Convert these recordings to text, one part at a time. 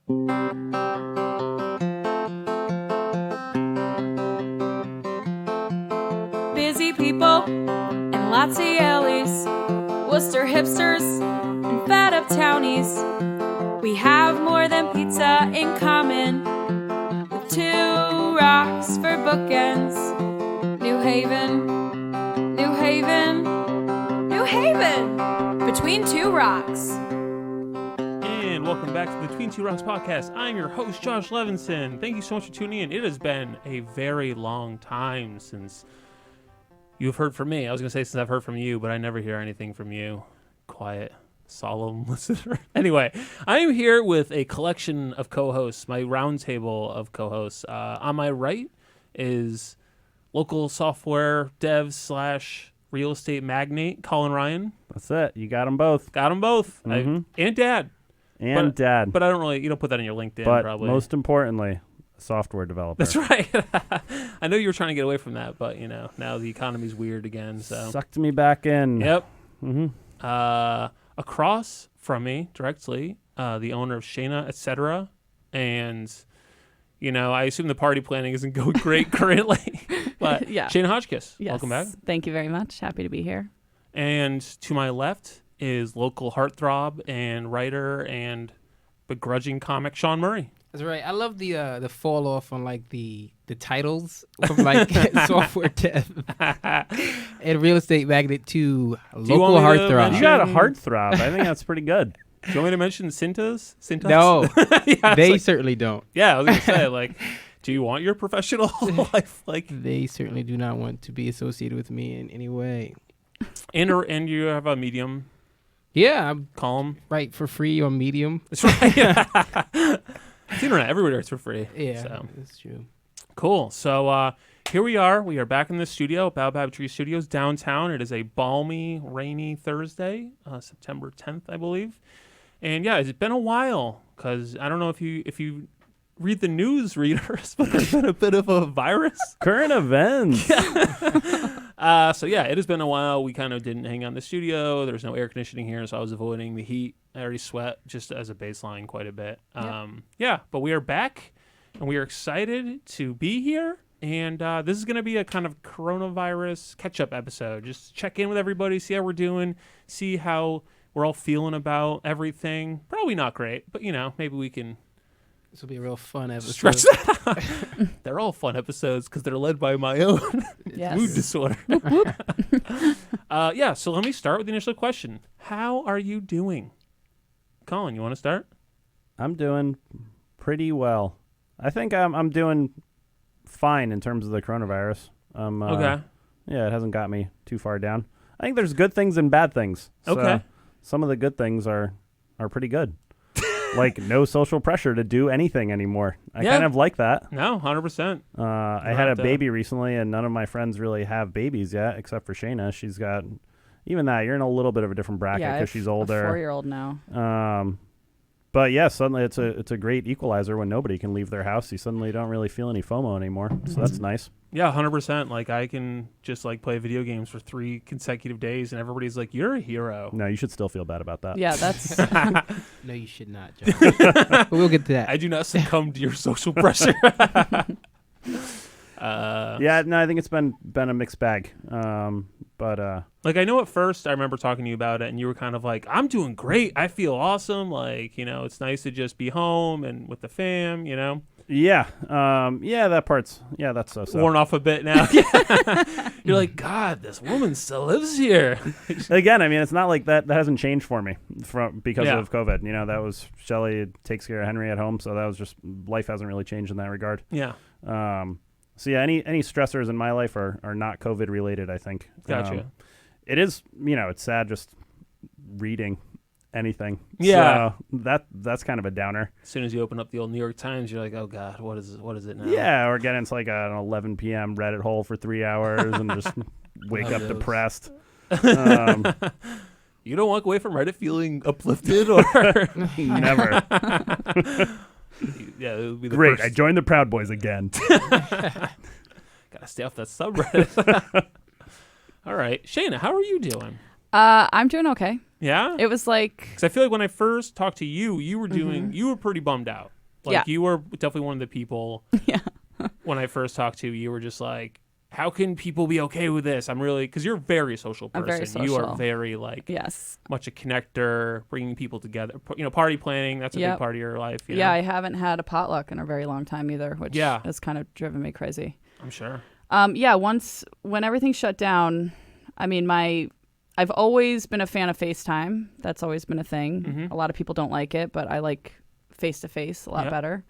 Busy people and lots of yellies, Worcester hipsters and fed up townies. We have more than pizza in common, with two rocks for bookends. New Haven, New Haven, New Haven, between two rocks. And welcome back to the Between Two Rocks podcast. I'm your host, Josh Levinson. Thank you so much for tuning in. It has been a very long time since you've heard from me. I was going to say since I've heard from you, but I never hear anything from you. Quiet, solemn listener. Anyway, I am here with a collection of co-hosts, my round table of co-hosts. On my right is local software dev / real estate magnate, Colin Ryan. That's it. You got them both. Got them both. Mm-hmm. And dad. And dad. But I don't really, you don't put that on your LinkedIn, but probably. Most importantly, a software developer. That's right. I know you were trying to get away from that, but, you know, now the economy's weird again. So Sucked me back in. Yep. Mm-hmm. Across from me, directly, the owner of Shaina, etc. And, you know, I assume the party planning isn't going great currently. But Yeah. Shaina Hotchkiss, Yes. welcome back. Thank you very much. Happy to be here. And to my left is local heartthrob and writer and begrudging comic Shawn Murray. That's right. I love the fall off on like the titles from like software dev and real estate magnate to local heartthrob. You got a heartthrob. I think that's pretty good. Do you want me to mention Cintas? No, Yeah, they like, certainly don't. yeah, I was gonna say, like, do you want your professional life like? They certainly do not want to be associated with me in any way. And you have a Medium Yeah, I'm column. right for free on Medium. That's right. It's internet everywhere. It's for free. Yeah, So. that's true. Cool. So here we are. We are back in the studio, Baobab Tree Studios downtown. It is a balmy, rainy Thursday, September 10th, I believe. And yeah, it's been a while because I don't know if you read the news, readers, but there's been a bit of a virus. Current events. So yeah, it has been a while. We kind of didn't hang out in the studio. There's no air conditioning here, so I was avoiding the heat. I already sweat just as a baseline quite a bit. Yeah, but we are back, and we are excited to be here. And this is going to be a kind of coronavirus catch-up episode. Just check in with everybody, see how we're doing, see how we're all feeling about everything. Probably not great, but, you know, maybe we can This will be a real fun episode. stretch that out. They're all fun episodes because they're led by my own Yes. mood disorder. Yeah, so let me start with the initial question. How are you doing? Colin, you want to start? I'm doing pretty well. I think I'm doing fine in terms of the coronavirus. Okay. Yeah, it hasn't got me too far down. I think there's good things and bad things. So Okay. some of the good things are pretty good. Like no social pressure to do anything anymore. I Yeah. kind of like that. No, 100%. I had a baby recently, and none of my friends really have babies yet, except for Shaina. She's got, even that, you're in a little bit of a different bracket Yeah, I because have she's a older. 4-year-old now. But yeah, suddenly it's a great equalizer when nobody can leave their house. You suddenly don't really feel any FOMO anymore, so that's nice. Yeah, 100%. Like, I can just, like, play video games for 3 consecutive days, and everybody's like, you're a hero. No, you should still feel bad about that. Yeah, that's No, you should not, John. But we'll get to that. I do not succumb to your social pressure. Yeah, no, I think it's been a mixed bag. But Like, I know at first I remember talking to you about it, and you were kind of like, I'm doing great. I feel awesome. Like, you know, it's nice to just be home and with the fam, you know. yeah, that part's, that's so. Worn off a bit now. You're like, God, this woman still lives here. Again, I mean, it's not like that hasn't changed for me because Yeah. of COVID. You know, that was Shelly takes care of Henry at home, so that was just, life hasn't really changed in that regard. Yeah. So yeah, any stressors in my life are not COVID related, I think. Gotcha. It is, it's sad just reading anything. Yeah. So that's kind of a downer. As soon as you open up the old New York Times, you're like, oh, God, what is it now? Yeah, or get into like an 11 p.m. Reddit hole for 3 hours and just wake Love up those. depressed. You don't walk away from Reddit feeling uplifted or Never. Yeah, it would be the Great, first. I joined the Proud Boys again. Gotta stay off that subreddit. All right, Shaina, how are you doing? I'm doing okay. Yeah? It was like, Because I feel like when I first talked to you, you were pretty bummed out. Like, Yeah. you were definitely one of the people. Yeah. When I first talked to you, you were just like, how can people be okay with this? I'm really, because you're a very social person. I'm very You are social. very, like, yes. much a connector, bringing people together. Party planning, that's a big Yep. part of your life. You Yeah, know? I haven't had a potluck in a very long time either, which has kind of driven me crazy. I'm sure. Yeah, when everything shut down, I mean, I've always been a fan of FaceTime. That's always been a thing. Mhm. A lot of people don't like it, but I like face-to-face a lot Yep. better.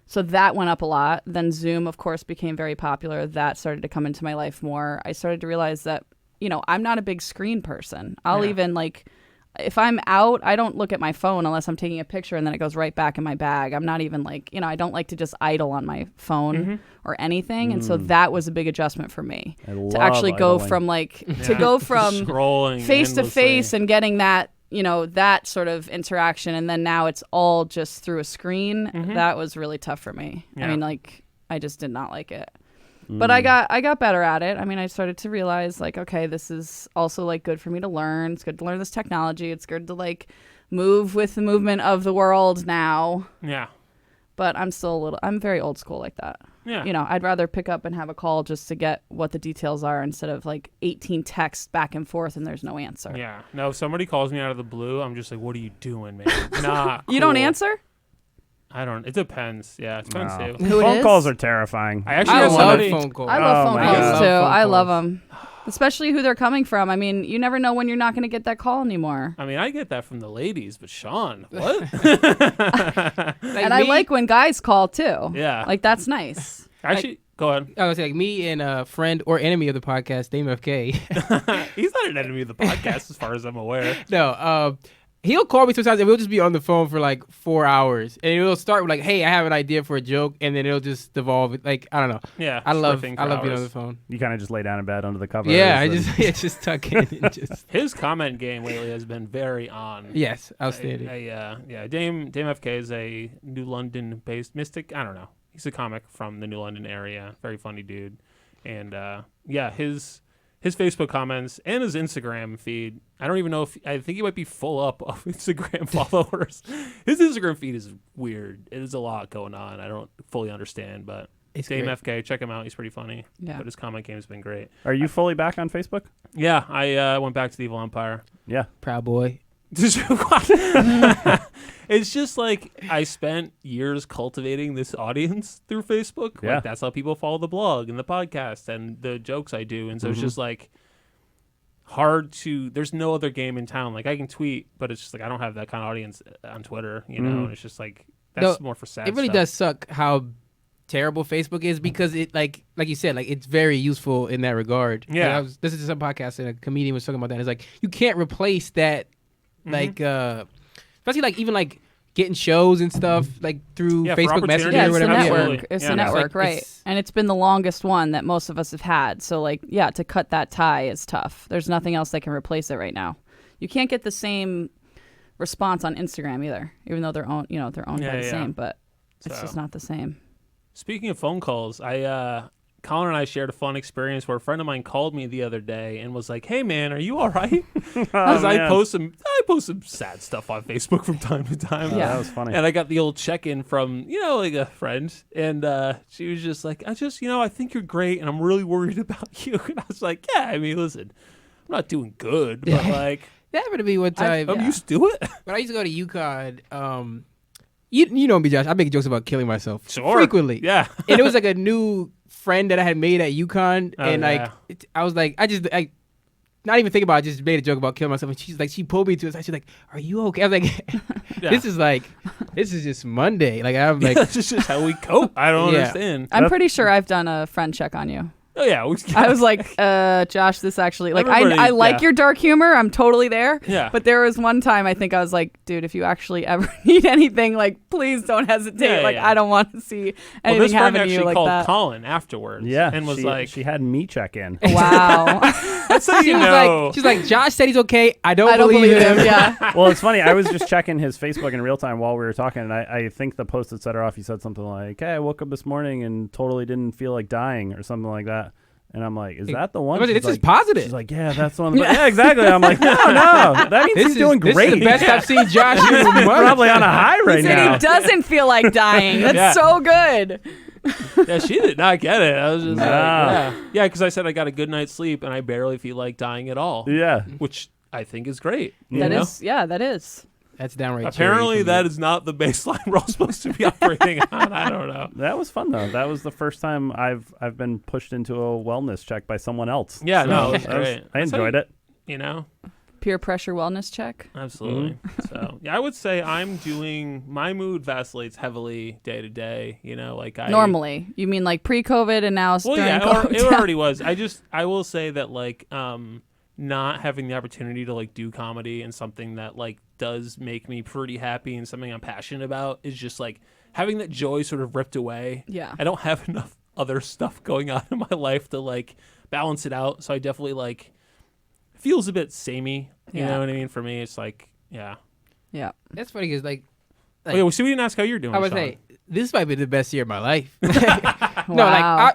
So that went up a lot. Then Zoom, of course, became very popular. That started to come into my life more. I started to realize that, I'm not a big screen person. I'll even if I'm out, I don't look at my phone unless I'm taking a picture and then it goes right back in my bag. I'm not even I don't like to just idle on my phone or anything. And so that was a big adjustment for me to actually go from to go from scrolling face to face endlessly. and getting that, that sort of interaction. And then now it's all just through a screen. That was really tough for me. Yeah. I mean, I just did not like it. But I got better at it. I mean, I started to realize okay, this is also good for me to learn. It's good to learn this technology. It's good to move with the movement of the world now. Yeah. But I'm very old school like that. Yeah. I'd rather pick up and have a call just to get what the details are instead of 18 texts back and forth and there's no answer. Yeah. No, if somebody calls me out of the blue, I'm just like, what are you doing, man? Nah. You don't cool. answer? I don't. It depends. Yeah, it depends No. too. Who it Phone is? calls are terrifying. I actually I have love somebody. phone calls. I love Oh phone my calls God. too. I love phone I love calls. them. Especially who they're coming from. I mean, you never know when you're not going to get that call anymore. I mean, I get that from the ladies, but Shawn, what? And I like when guys call too. Yeah. That's nice. Actually, go ahead. I was like me and a friend or enemy of the podcast, Dame FK. He's not an enemy of the podcast, as far as I'm aware. No, he'll call me sometimes and we'll just be on the phone for 4 hours. And it'll start with hey, I have an idea for a joke, and then it'll just devolve. I don't know. Yeah, I love riffing being for on hours. the phone. You kind of just lay down in bed under the covers. Yeah, I and- just tuck in and just. His comment game lately has been very on. Yes, outstanding. Yeah. Dame FK is a New London-based mystic. I don't know. He's a comic from the New London area. Very funny dude. And his Facebook comments and his Instagram feed. I don't even know I think he might be full up of Instagram followers. His Instagram feed is weird. There's a lot going on. I don't fully understand, but It's Dame great. FK, check him out. He's pretty funny. Yeah. But his comment game has been great. Are you fully back on Facebook? Yeah, I went back to the Evil Empire. Yeah. Proud boy. It's just I spent years cultivating this audience through Facebook. Yeah. That's how people follow the blog and the podcast and the jokes I do. And so it's just hard to. There's no other game in town. I can tweet, but it's just I don't have that kind of audience on Twitter. And it's just that's No, more for sad. It really stuff. does suck how terrible Facebook is because it like you said, it's very useful in that regard. Yeah. I was listening to some podcast and a comedian was talking about that. It's you can't replace that, especially even getting shows and stuff through Yeah, for Facebook Messenger opportunities. Yeah, or it's whatever. a Absolutely. network. It's Yeah. a network, right? it's- And it's been the longest one that most of us have had. So, to cut that tie is tough. There's nothing else that can replace it right now. You can't get the same response on Instagram either, even though they're owned by the same. But it's So- just not the same. Speaking of phone calls, Colin and I shared a fun experience where a friend of mine called me the other day and was like, "Hey man, are you all right?" Because I man. post some sad stuff on Facebook from time to time. Yeah. That was funny. And I got the old check-in from, a friend. And she was just like, I think you're great. And I'm really worried about you. And I was like, yeah, I mean, listen, I'm not doing good. But That happened to me one time. I'm used to it. When I used to go to UConn, you know me, Josh. I make jokes about killing myself Sure. frequently. Yeah. And it was a new friend that I had made at UConn. Oh, And yeah. I was like, not even thinking about it, I just made a joke about killing myself. And she's like, she pulled me to it. She's like, are you okay? I was like, Yeah. this is just Monday. I'm like, That's just how we cope. I don't Yeah. understand. I'm pretty sure I've done a friend check on you. Oh, yeah. I was like, Josh, this actually, Everybody- I like yeah. your dark humor. I'm totally there. Yeah. But there was one time I think I was like, dude, if you actually ever need anything, please don't hesitate. Yeah, yeah. I don't want to see well, anything this friend happen to you actually like called that. Colin afterwards. Yeah. And was she had me check in. Wow. that's how you know. she's like, Josh said he's okay. I don't I don't believe believe him. him. Yeah. Well, it's funny. I was just checking his Facebook in real time while we were talking, and I think the post that set her off, he said something like, "Hey, I woke up this morning and totally didn't feel like dying," or something like that. And I'm like, is that the one? This She's is like, positive. She's like, yeah, that's the one. Yeah, exactly. I'm like, no, that means he's doing great. This is the best I've seen Josh in months. Probably on a high right He said now. he doesn't feel like dying. That's so good. Yeah, she did not get it. I was just Nah. yeah, because I said I got a good night's sleep and I barely feel like dying at all. Yeah. Which I think is great. That is. That's downright. Apparently, that is not the baseline we're all supposed to be operating on. I don't know. That was fun though. That was the first time I've been pushed into a wellness check by someone else. Yeah, So no, it was that was- great. I That's how enjoyed it. You know, Peer pressure wellness check. absolutely. So yeah, I would say I'm doing. My mood vacillates heavily day to day. You know, like Normally, you mean like pre-COVID and now Well, during yeah, COVID? it already was. I will say that like not having the opportunity to like do comedy and something that like does make me pretty happy and something I'm passionate about is just like having that joy sort of ripped away. Yeah. I don't have enough other stuff going on in my life to like balance it out. So I definitely like feels a bit samey. You know what I mean? For me, it's like yeah. Yeah. That's funny because like Oh, yeah, well, so we didn't ask how you're doing. I would Shawn. say this might be the best year of my life. Wow.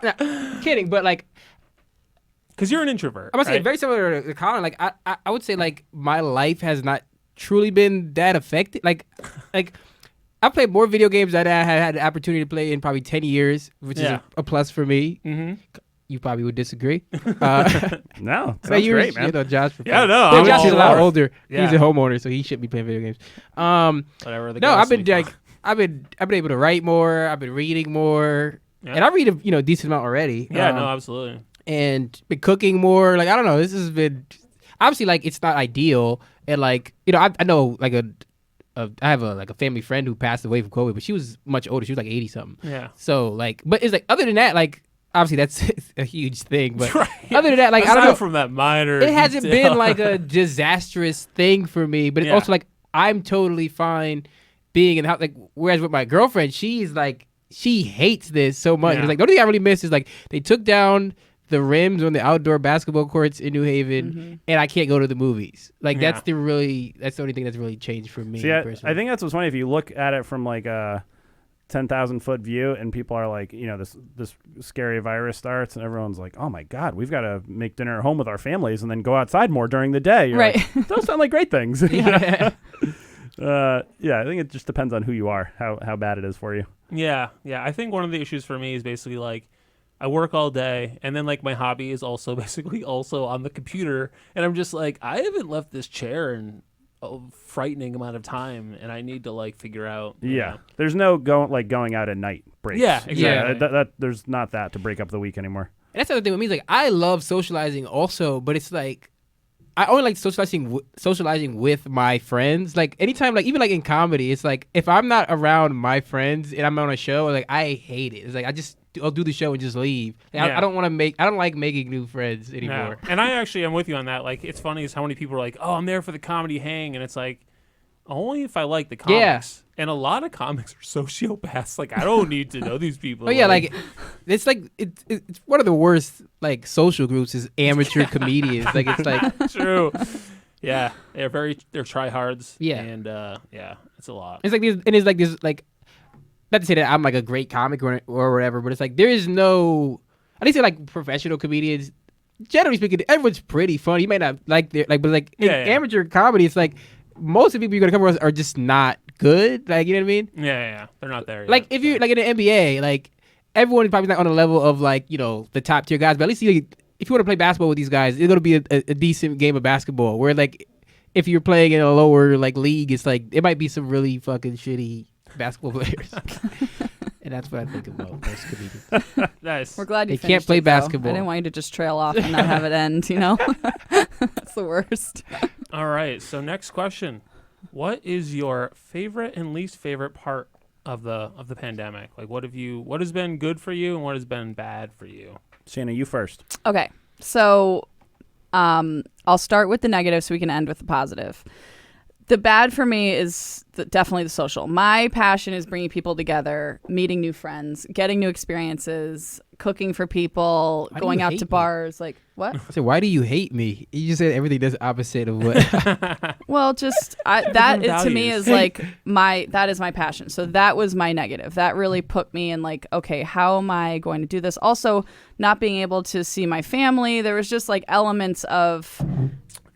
Kidding, but like because you're an introvert. I must say right? very similar to Colin. Like I would say like my life has not truly been that affected. Like I've played more video games than I had the opportunity to play in probably 10 years, which is a plus for me. Mm-hmm. You probably would disagree. No, But sounds great, man. You know, Josh. Yeah, no, But I'm Josh all is a lot for it. older. Yeah. He's a homeowner, so he shouldn't be playing video games. Whatever. The No, grass I've been may grow. like I've been able to write more. I've been reading more, Yeah. and I read a decent amount already. Yeah, no, absolutely. And been cooking more. Like I don't know. This has been obviously like it's not ideal, and like I know like I have a family friend who passed away from COVID, but she was much older. She was like 80 something. Yeah. So like, but it's like other than that, like obviously that's a huge thing. But Right. other than that, like I Aside don't know. from that minor. It hasn't detail. been like a disastrous thing for me, but it's Yeah. also like I'm totally fine being in the house. Like whereas with my girlfriend, she's like she hates this so much. Yeah. It's like the only thing I really miss is like they took down the rims on the outdoor basketball courts in New Haven, and I can't go to the movies. Like that's the only thing that's really changed for me. See, I personally. think that's what's funny. If you look at it from like a 10,000-foot view, and people are like, this scary virus starts, and everyone's like, oh my God, we've got to make dinner at home with our families and then go outside more during the day. You're Right. like, those sound like great things. Yeah. I think it just depends on who you are, how bad it is for you. Yeah. I think one of the issues for me is basically like I work all day, and then like my hobby is also basically also on the computer, and I'm just like I haven't left this chair in a frightening amount of time, and I need to like figure out. you know. There's no going out at night breaks. Yeah, exactly. That there's not that to break up the week anymore. And that's the other thing with me. Is like I love socializing also, but it's like I only like socializing with my friends. Like anytime, like even like in comedy, it's like if I'm not around my friends and I'm on a show, like I hate it. It's like I'll do the show and just leave. Like, Yeah. I don't like making new friends anymore. No. And I actually am with you on that. Like it's funny is how many people are like, oh, I'm there for the comedy hang, and it's like only if I like the comics. Yeah. And a lot of comics are sociopaths. Like I don't need to know these people. Oh yeah, like it's like it's one of the worst like social groups is amateur comedians. Like it's like true. Yeah, they're tryhards. Yeah. And it's a lot. it's like this like not to say that I'm like a great comic or whatever, but it's like there is no I think say like professional comedians. Generally speaking, everyone's pretty funny. You may not like their like, but like in amateur comedy, it's like most of the people you're gonna come across are just not good. Like you know what I mean? Yeah. They're not there. Like yet, if you're like in the NBA, like everyone is probably not on the level of like the top tier guys, but at least if you want to play basketball with these guys, it's gonna be a decent game of basketball. Where like if you're playing in a lower like league, it's like it might be some really fucking shitty basketball players. And that's what I think about most comedians. nice. We're glad you They can't finished play it, though. basketball. I didn't want you to just trail off and not have it end, That's the worst. All right. So next question: what is your favorite and least favorite part of the pandemic? Like, what has been good for you and what has been bad for you? Shaina, you first. Okay. So I'll start with the negative so we can end with the positive. The bad for me is definitely the social. My passion is bringing people together, meeting new friends, getting new experiences, cooking for people, going out to bars. Like, what? I said, why do you hate me? You just said everything that's opposite of what. Well, just to me is like that is my passion. So that was my negative. That really put me in like, okay, how am I going to do this? Also, not being able to see my family. There was just like elements of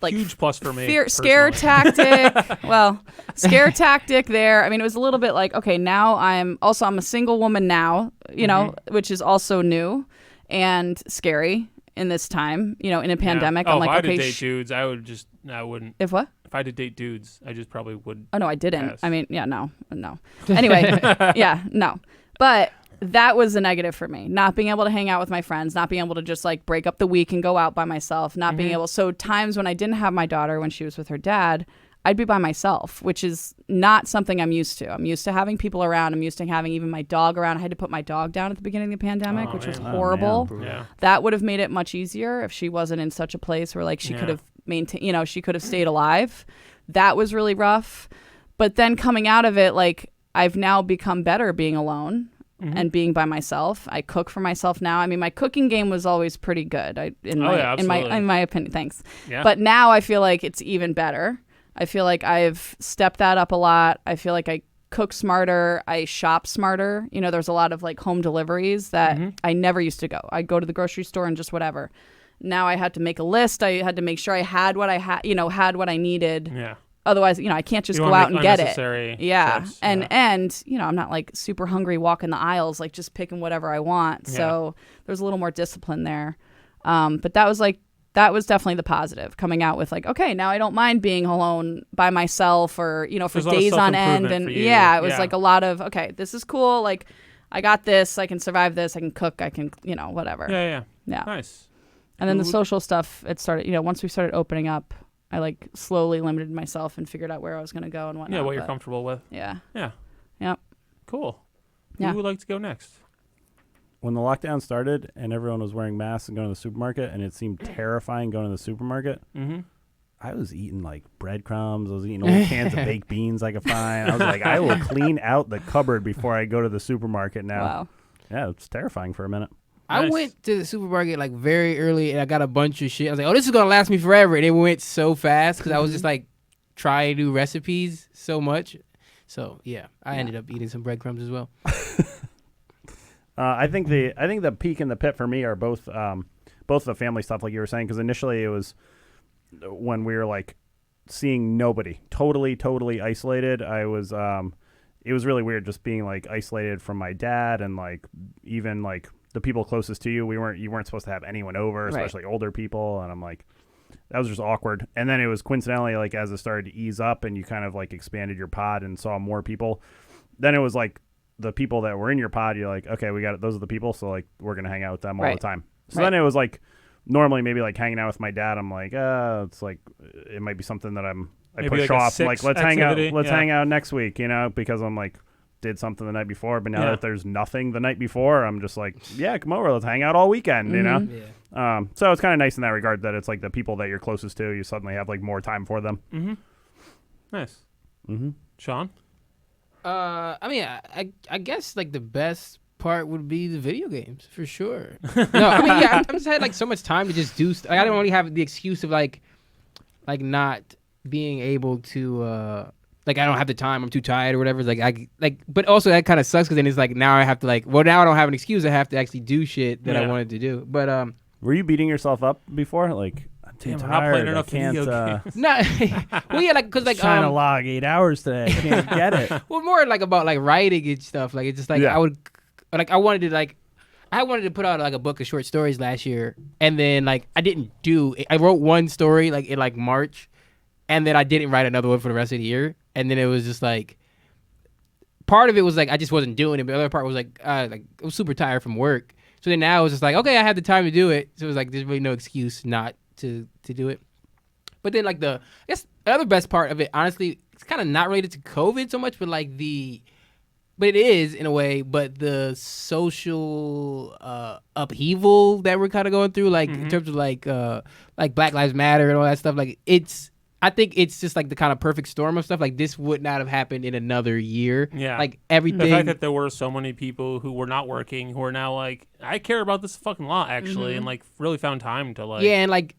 like huge plus for me. Scare tactic. Well, scare tactic there. I mean, it was a little bit like, okay, now I'm a single woman now, you know, which is also new and scary in this time, you know, in a pandemic. Oh, I'm like, if I had okay, to date dudes, I wouldn't. If what? If I had to date dudes, I just probably would. Oh, no, I didn't. Pass. I mean, yeah, no. Anyway, yeah, no. But that was a negative for me, not being able to hang out with my friends, not being able to just like break up the week and go out by myself, not being able. So times when I didn't have my daughter when she was with her dad, I'd be by myself, which is not something I'm used to. I'm used to having people around. I'm used to having even my dog around. I had to put my dog down at the beginning of the pandemic, which was horrible. Yeah. That would have made it much easier if she wasn't in such a place where like she could have maintained, you know, she could have stayed alive. That was really rough. But then coming out of it, like I've now become better being alone. And being by myself. I cook for myself now. I mean, my cooking game was always pretty good. In my opinion. Thanks. Yeah. But now I feel like it's even better. I feel like I've stepped that up a lot. I feel like I cook smarter. I shop smarter. You know, there's a lot of like home deliveries that I never used to go. I'd go to the grocery store and just whatever. Now I had to make a list. I had to make sure I had what I had, had what I needed. Yeah. Otherwise, I can't just go out and get it. Yeah. Trips. And, I'm not like super hungry walking the aisles, like just picking whatever I want. Yeah. So there's a little more discipline there. But that was definitely the positive, coming out with like, okay, now I don't mind being alone by myself or, for days on end. And it was like a lot of, okay, this is cool. Like I got this, I can survive this. I can cook. I can, whatever. Yeah. Nice. And then the social stuff, it started, once we started opening up, I like slowly limited myself and figured out where I was going to go and whatnot. Yeah, what you're comfortable with. Yeah. Yeah. Yep. Cool. Yeah. Who would like to go next? When the lockdown started and everyone was wearing masks and going to the supermarket and it seemed terrifying going to the supermarket, I was eating like breadcrumbs. I was eating old cans of baked beans I could find. I was like, I will clean out the cupboard before I go to the supermarket now. Wow. Yeah, it's terrifying for a minute. I Nice. went to the supermarket like very early and I got a bunch of shit. I was like, oh, this is going to last me forever. And it went so fast because I was just like trying new recipes so much. So, yeah, I ended up eating some breadcrumbs as well. I think the peak and the pit for me are both the family stuff, like you were saying, because initially it was when we were like seeing nobody, totally isolated. I was it was really weird just being like isolated from my dad and like even like the people closest to you. You weren't supposed to have anyone over, especially older people, and I'm like, that was just awkward. And then it was coincidentally like as it started to ease up and you kind of like expanded your pod and saw more people, then it was like the people that were in your pod, you're like, okay, we got it. Those are the people. So like, we're going to hang out with them all the time. So then it was like, normally maybe like hanging out with my dad, I'm like, it's like, it might be something that I Maybe push like a off. Like, let's activity. hang out next week, because I'm like, did something the night before. But now that there's nothing the night before, I'm just like, yeah, come over. Let's hang out all weekend, Yeah. So it's kind of nice in that regard that it's like the people that you're closest to, you suddenly have like more time for them. Mm-hmm. Nice. Mm-hmm. Shawn? I mean, I guess like the best part would be the video games for sure. No, I mean, yeah, I just had like so much time to just do stuff. Like, I don't really have the excuse of like not being able to like I don't have the time. I'm too tired or whatever. But also that kind of sucks because then it's like now I have to now I don't have an excuse. I have to actually do shit that I wanted to do. But were you beating yourself up before? Like, I'm too Damn, we're tired. not playing I enough can't. video games. no, well yeah, like because like trying to log 8 hours today. I can't get it. well, more like about like writing and stuff. Like it's just like I wanted to put out like a book of short stories last year, and then like I didn't do. I wrote one story like in like March, and then I didn't write another one for the rest of the year. And then it was just like, part of it was like I just wasn't doing it, but the other part was like I was super tired from work. So then now it was just like, okay, I had the time to do it. So it was like there's really no excuse not to do it. But then like I guess the other best part of it, honestly, it's kind of not related to COVID so much, but like but it is in a way, but the social upheaval that we're kind of going through, like in terms of like Black Lives Matter and all that stuff, like it's I think it's just like the kind of perfect storm of stuff. Like this would not have happened in another year. Yeah. Like everything. The fact that there were so many people who were not working who are now like, I care about this fucking lot actually, and like really found time to like. Yeah, and like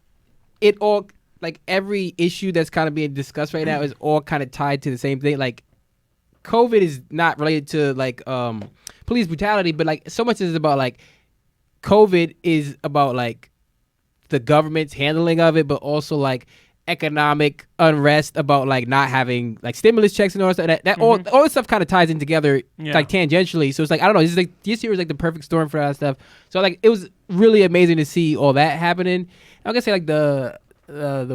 it all, like every issue that's kind of being discussed right now is all kind of tied to the same thing. Like COVID is not related to like police brutality, but like so much is about like COVID is about like the government's handling of it, but also like economic unrest about like not having like stimulus checks and all that. All this stuff kind of ties in together like tangentially. So it's like I don't know. This year was like the perfect storm for that stuff. So like it was really amazing to see all that happening. I'm gonna say like the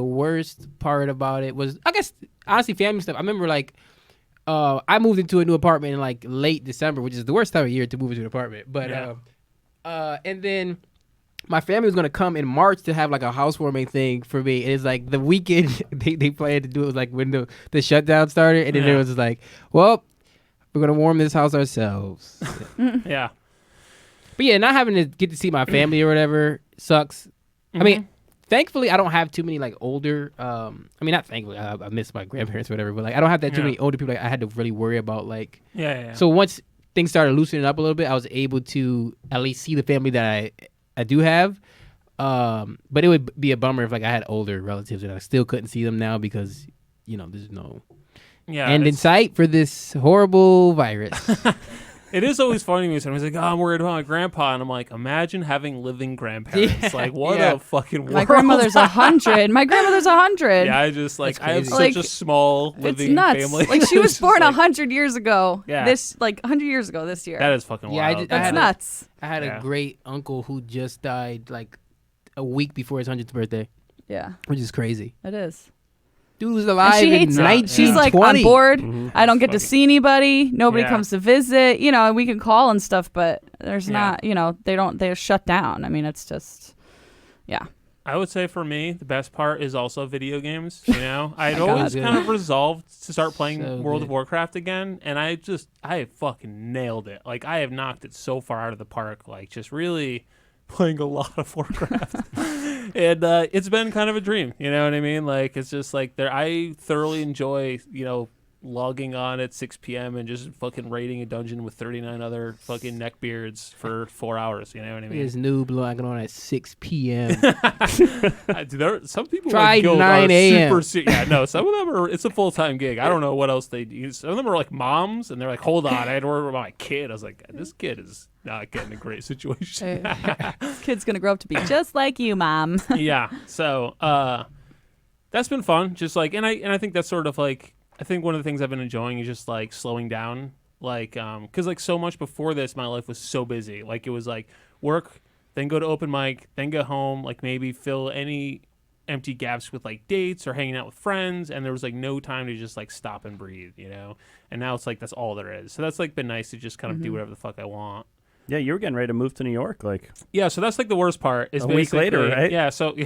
worst part about it was I guess honestly family stuff. I remember like I moved into a new apartment in like late December, which is the worst time of year to move into an apartment. But and then my family was gonna come in March to have like a housewarming thing for me. And it's like the weekend they planned to do it was like when the shutdown started, and then it was just like, well, we're gonna warm this house ourselves. Yeah. But yeah, not having to get to see my family or whatever sucks. I mean, thankfully I don't have too many like older. I mean, not thankfully I miss my grandparents or whatever, but like I don't have that too many older people like I had to really worry about like. Yeah. So once things started loosening up a little bit, I was able to at least see the family that I do have, but it would be a bummer if like I had older relatives and I still couldn't see them now because there's no end in sight for this horrible virus. It is always funny to me. Someone's like, "Oh, I'm worried about my grandpa," and I'm like, "Imagine having living grandparents. Like, what a fucking world." My grandmother's 100. My grandmother's 100. Yeah, I just like I have such a small living it's nuts. family. Like she was It's born just, 100 years ago. Yeah. This 100 years ago this year. that is fucking wild. That's nuts. I had a great uncle who just died like a week before his 100th birthday, Yeah, which is crazy. it is. Dude was alive she in hates it. 1920. She's like on board. I don't get to Fucking- see anybody. Nobody Yeah. comes to visit. We can call and stuff, but there's not. They're shut down. I mean, it's just, yeah. I would say for me, the best part is also video games. I'd God, always dude. kind of resolved to start playing So World good. of Warcraft again, and I fucking nailed it. Like I have knocked it so far out of the park. Like just really playing a lot of Warcraft, and it's been kind of a dream. You know what I mean? Like it's just like I thoroughly enjoy logging on at 6 p.m. and just fucking raiding a dungeon with 39 other fucking neckbeards for 4 hours. You know what I mean? This noob logging on at 6 p.m. Some people Try like guild 9 are a.m.. super. Yeah, no. Some of them are. It's a full time gig. I don't know what else they do. Some of them are like moms, and they're like, "Hold on, I had to worry about my kid." I was like, "This kid is not getting a great situation." This kid's gonna grow up to be just like you, Mom. Yeah. So that's been fun. Just like, and I think that's sort of like, I think one of the things I've been enjoying is just like slowing down. Like, because like so much before this, my life was so busy. Like it was like work, then go to open mic, then go home, like maybe fill any empty gaps with like dates or hanging out with friends, and there was like no time to just like stop and breathe, And now it's like that's all there is. So that's like been nice to just kind of do whatever the fuck I want. Yeah, you were getting ready to move to New York, like Yeah, so that's like the worst part. Is a week later, right? Yeah, so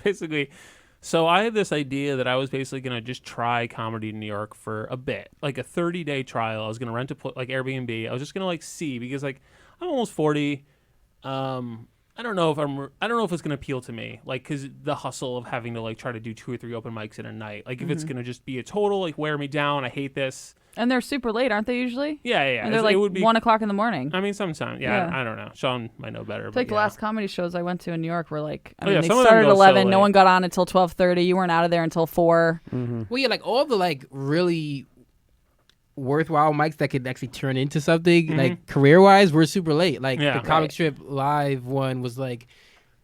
basically. So I had this idea that I was basically going to just try comedy in New York for a bit, like a 30-day trial. I was going to rent like Airbnb. I was just going to like see, because like I'm almost 40. I don't know if it's going to appeal to me, like, because the hustle of having to like try to do 2 or 3 open mics in a night, like if it's going to just be a total like wear me down. I hate this. And they're super late, aren't they usually? Yeah. And they're like it would be, 1 o'clock in the morning. I mean, sometimes. Yeah. I don't know. Sean might know better. I feel like the last comedy shows I went to in New York were like, Oh, yeah, they some of them started go at so 11. No late. one got on until 12:30. You weren't out of there until 4. Well, yeah, like all the like really worthwhile mics that could actually turn into something like career wise were super late. Like Yeah. the comic strip live one was like,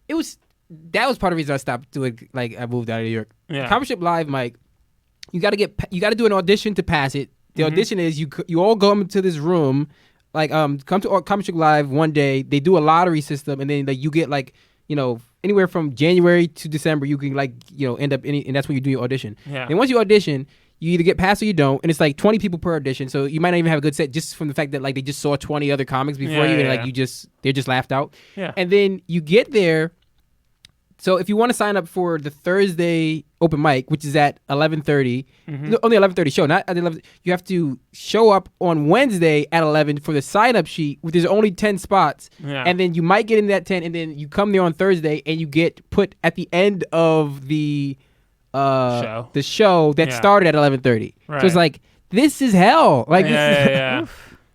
that was part of the reason I stopped doing. Like I moved out of New York. Yeah. Comic strip live mic, you got to do an audition to pass it. The audition is you all go into this room, like come to Comic Strip Live one day. They do a lottery system, and then like you get like anywhere from January to December, you can like end up and that's when you do your audition. Yeah. And once you audition, you either get passed or you don't, and it's like 20 people per audition, so you might not even have a good set just from the fact that like they just saw 20 other comics before you, and like they're just laughed out. Yeah. And then you get there. So if you want to sign up for the Thursday open mic, which is at 11:30, only 11:30 show, not at 11, you have to show up on Wednesday at 11 for the sign up sheet. There's only 10 spots, and then you might get in that 10, and then you come there on Thursday and you get put at the end of the the show that Yeah. started at 11:30. Right. So it's like, this is hell. Like, yeah.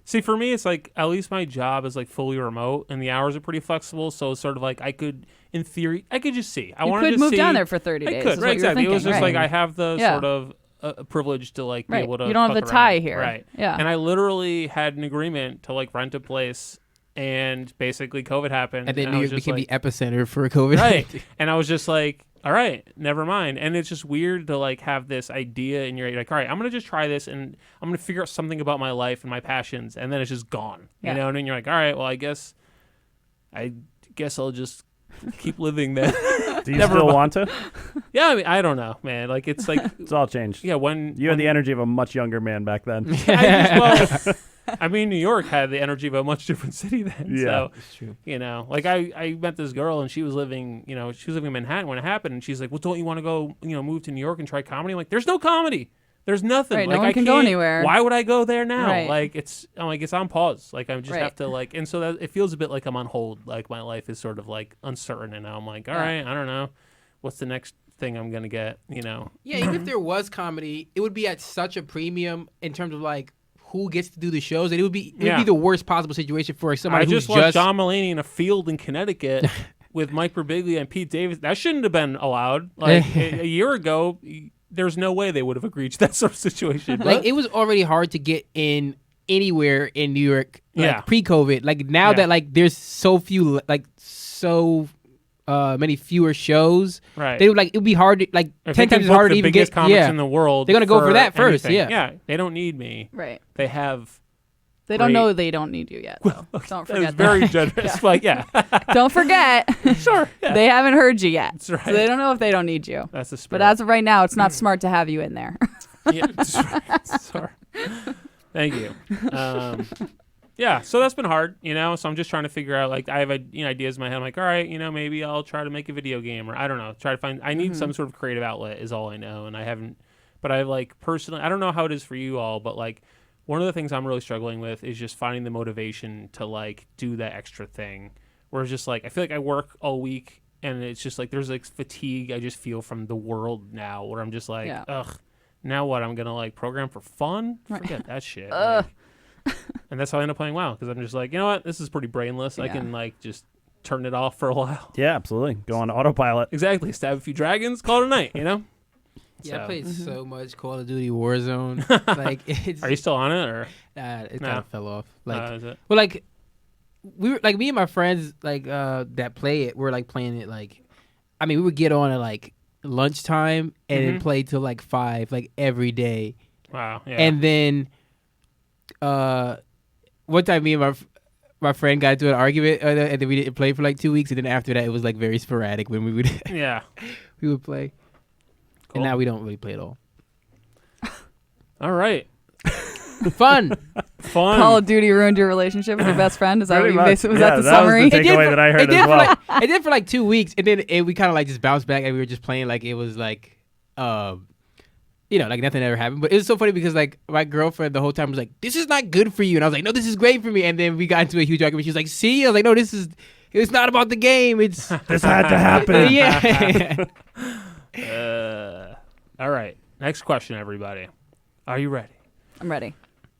See, for me, it's like at least my job is like fully remote, and the hours are pretty flexible. So it's sort of like I could, in theory, I could just see. I You wanted could to move see, down there for 30 I days. could, is right? what you were Exactly. It was thinking, just right? like I have the Yeah. sort of privilege to like be Right. able to. You don't have fuck the tie around. here. right? Yeah. And I literally had an agreement to like rent a place, and basically COVID happened, and then I New was York just became like, the epicenter for COVID. right. And I was just like, all right, never mind. And it's just weird to like have this idea and you're like, all right, I'm going to just try this and I'm going to figure out something about my life and my passions. And then it's just gone, Yeah. you know? And then you're like, all right, well, I guess I'll just keep living then. Do you Never still mind. want to? Yeah. I mean, I don't know, man. Like, it's like, It's all changed. yeah, when You had the energy of a much younger man back then. I mean, New York had the energy of a much different city then. Yeah. So, It's true. you know, like I met this girl and she was living in Manhattan when it happened. And she's like, well, don't you want to go, move to New York and try comedy? I'm like, there's no comedy. There's nothing. Right, like, no one I can go can't- anywhere. Why would I go there now? Right. Like, it's on pause. Like, I just Right. have to like, and so that it feels a bit like I'm on hold. Like my life is sort of like uncertain. And now I'm like, all Yeah. right, I don't know. What's the next thing I'm going to get, Yeah, even if there was comedy, it would be at such a premium in terms of like who gets to do the shows. And it would be the worst possible situation for somebody I who's just watched John Mulaney in a field in Connecticut with Mike Birbiglia and Pete Davis. That shouldn't have been allowed. Like a year ago, there's no way they would have agreed to that sort of situation. like it was already hard to get in anywhere in New York Yeah. pre-COVID. Like now Yeah. that like there's so few many fewer shows, right. they would like it would be hard to like If 10 they can times book harder the to even biggest get. comics Yeah, in the world. They're gonna go for that first, anything. yeah. Yeah, they don't need me. Right. They have. They don't Great. know they don't need you yet, though. Don't That was forget very that. generous. Like, yeah, Don't forget. sure. Yeah. They haven't heard you yet. That's right. So they don't know if they don't need you. That's the spirit. But as of right now, it's not smart to have you in there. Yeah, that's right. Sorry. Thank you. Yeah, so that's been hard, So I'm just trying to figure out, like, I have ideas in my head. I'm like, all right, maybe I'll try to make a video game, or I don't know, try to find. I need some sort of creative outlet is all I know, and I haven't. But I like personally, I don't know how it is for you all, but like one of the things I'm really struggling with is just finding the motivation to like do that extra thing. Where it's just like I feel like I work all week, and it's just like there's like fatigue I just feel from the world now, where I'm just like, Yeah. ugh. Now what? I'm gonna like program for fun? Right. Forget that shit. Like, and that's how I end up playing WoW, because I'm just like, you know what? This is pretty brainless. I Yeah. can like just turn it off for a while. Yeah, absolutely. Go on autopilot. Exactly. Stab a few dragons. Call it a night. Yeah, I So- played so much Call of Duty Warzone. Like, it's Are you still on it, or it No. kind of fell off. Like, is it? well, like we were like me and my friends like that play it. We're like playing it like, I mean, we would get on at like lunchtime and then play till like 5 like every day. Wow. Yeah. And then one time me and my friend got into an argument and then we didn't play for like 2 weeks, and then after that it was like very sporadic when we would yeah. we would play. Cool. And now we don't really play at all. All right. Fun. Fun. Call of Duty ruined your relationship with your best friend. Is that what Pretty you much. basically was Yeah, that the that was summary? the takeaway that I heard it did as for well. it did for like 2 weeks, and then we kind of like just bounced back, and we were just playing like it was like, like nothing ever happened. But it was so funny because like my girlfriend the whole time was like, "This is not good for you," and I was like, "No, this is great for me." And then we got into a huge argument. She was like, "See," I was like, "No, it's not about the game. It's This had to happen. yeah." All right. Next question, everybody. Are you ready? I'm ready.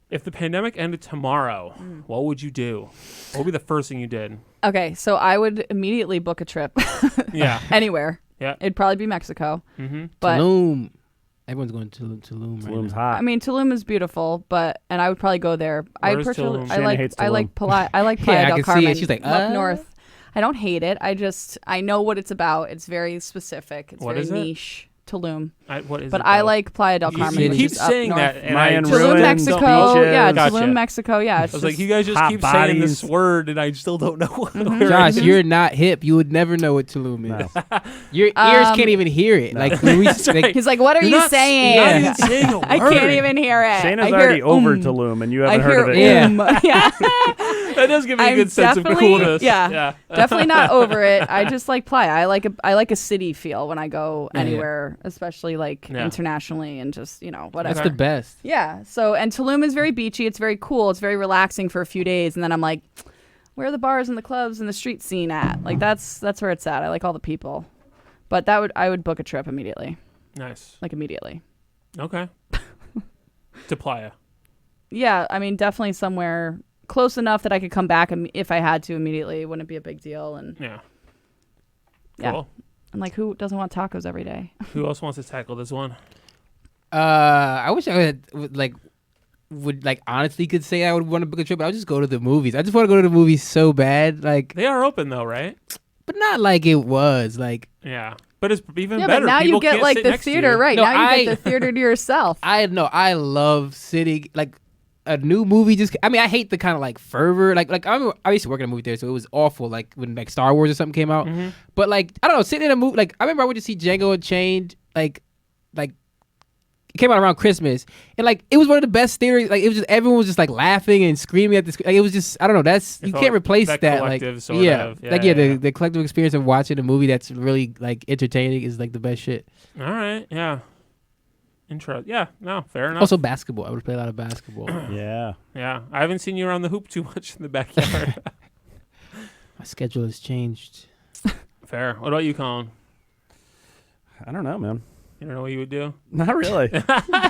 If the pandemic ended tomorrow, what would you do? What would be the first thing you did? Okay, so I would immediately book a trip Yeah. anywhere. Yeah. It'd probably be Mexico. Mm-hmm. But Tulum. Everyone's going to Tulum right Tulum's now. hot. I mean, Tulum is beautiful, and I would probably go there. Where is Tulum? Shayna hates I like Tulum. I like Yeah, Playa I del can see Carmen. it. She's like, up north. I don't hate it. I know what it's about. It's very specific. It's What very is it? niche. Tulum. What is But it? I though? like Playa del Carmen. You which keep is up saying north. that. And Mayan I ruins, Tulum, Ruins, Mexico. beaches. Yeah, Gotcha. Tulum, Mexico. Yeah. I It's was like, just- you guys just hot keep saying bodies. this word, and I still don't know where Josh, it is. you're not hip. You would never know what Tulum is. No. Your ears can't even hear it. No. Like when we, That's right. He's like, what are You're you not- saying? you're not even saying a I word. can't even hear it. Shayna's I hear, already over Tulum, and you I haven't hear heard of it yet. Yeah. That does give me a I'm good sense of definitely- coolness. yeah. Definitely not over it. I just like Playa. I like a city feel when I go anywhere, especially like internationally and just, whatever. that's the best. Yeah. So, and Tulum is very beachy. It's very cool. It's very relaxing for a few days. And then I'm like, where are the bars and the clubs and the street scene at? Like that's where it's at. I like all the people. But I would book a trip immediately. Nice. like immediately. Okay. To Playa. Yeah, I mean, definitely somewhere close enough that I could come back if I had to immediately. It wouldn't be a big deal. And Yeah. Yeah. Cool. and like, who doesn't want tacos every day? Who else wants to tackle this one? I wish I would honestly could say I would want to book a trip, but I'll just go to the movies. I just want to go to the movies so bad, like, They are open though, right? but not like it was. Like, Yeah. But it's even Yeah, better. but now People you get can't like sit the next to theater, you. right? No, Now you get the theater to yourself. I love sitting like a new movie. Just, I mean, I hate the kind of like fervor. I used to work in a movie theater, so it was awful. Like when like Star Wars or something came out. Mm-hmm. But like, I don't know, sitting in a movie. Like I remember I went to see Django Unchained. Like it came out around Christmas, and like it was one of the best theaters. Like it was just everyone was just like laughing and screaming at the screen. Like it was just, I don't know. That's, you felt can't like replace that that. Like collective sort yeah, of. Yeah, like yeah. the collective experience of watching a movie that's really like entertaining is like the best shit. All right. Yeah. Intro. Yeah. No. Fair enough. Also basketball. I would play a lot of basketball. Yeah. Yeah. I haven't seen you around the hoop too much in the backyard. My schedule has changed. Fair. What about you, Colin? I don't know, man. You don't know what you would do? Not really. Like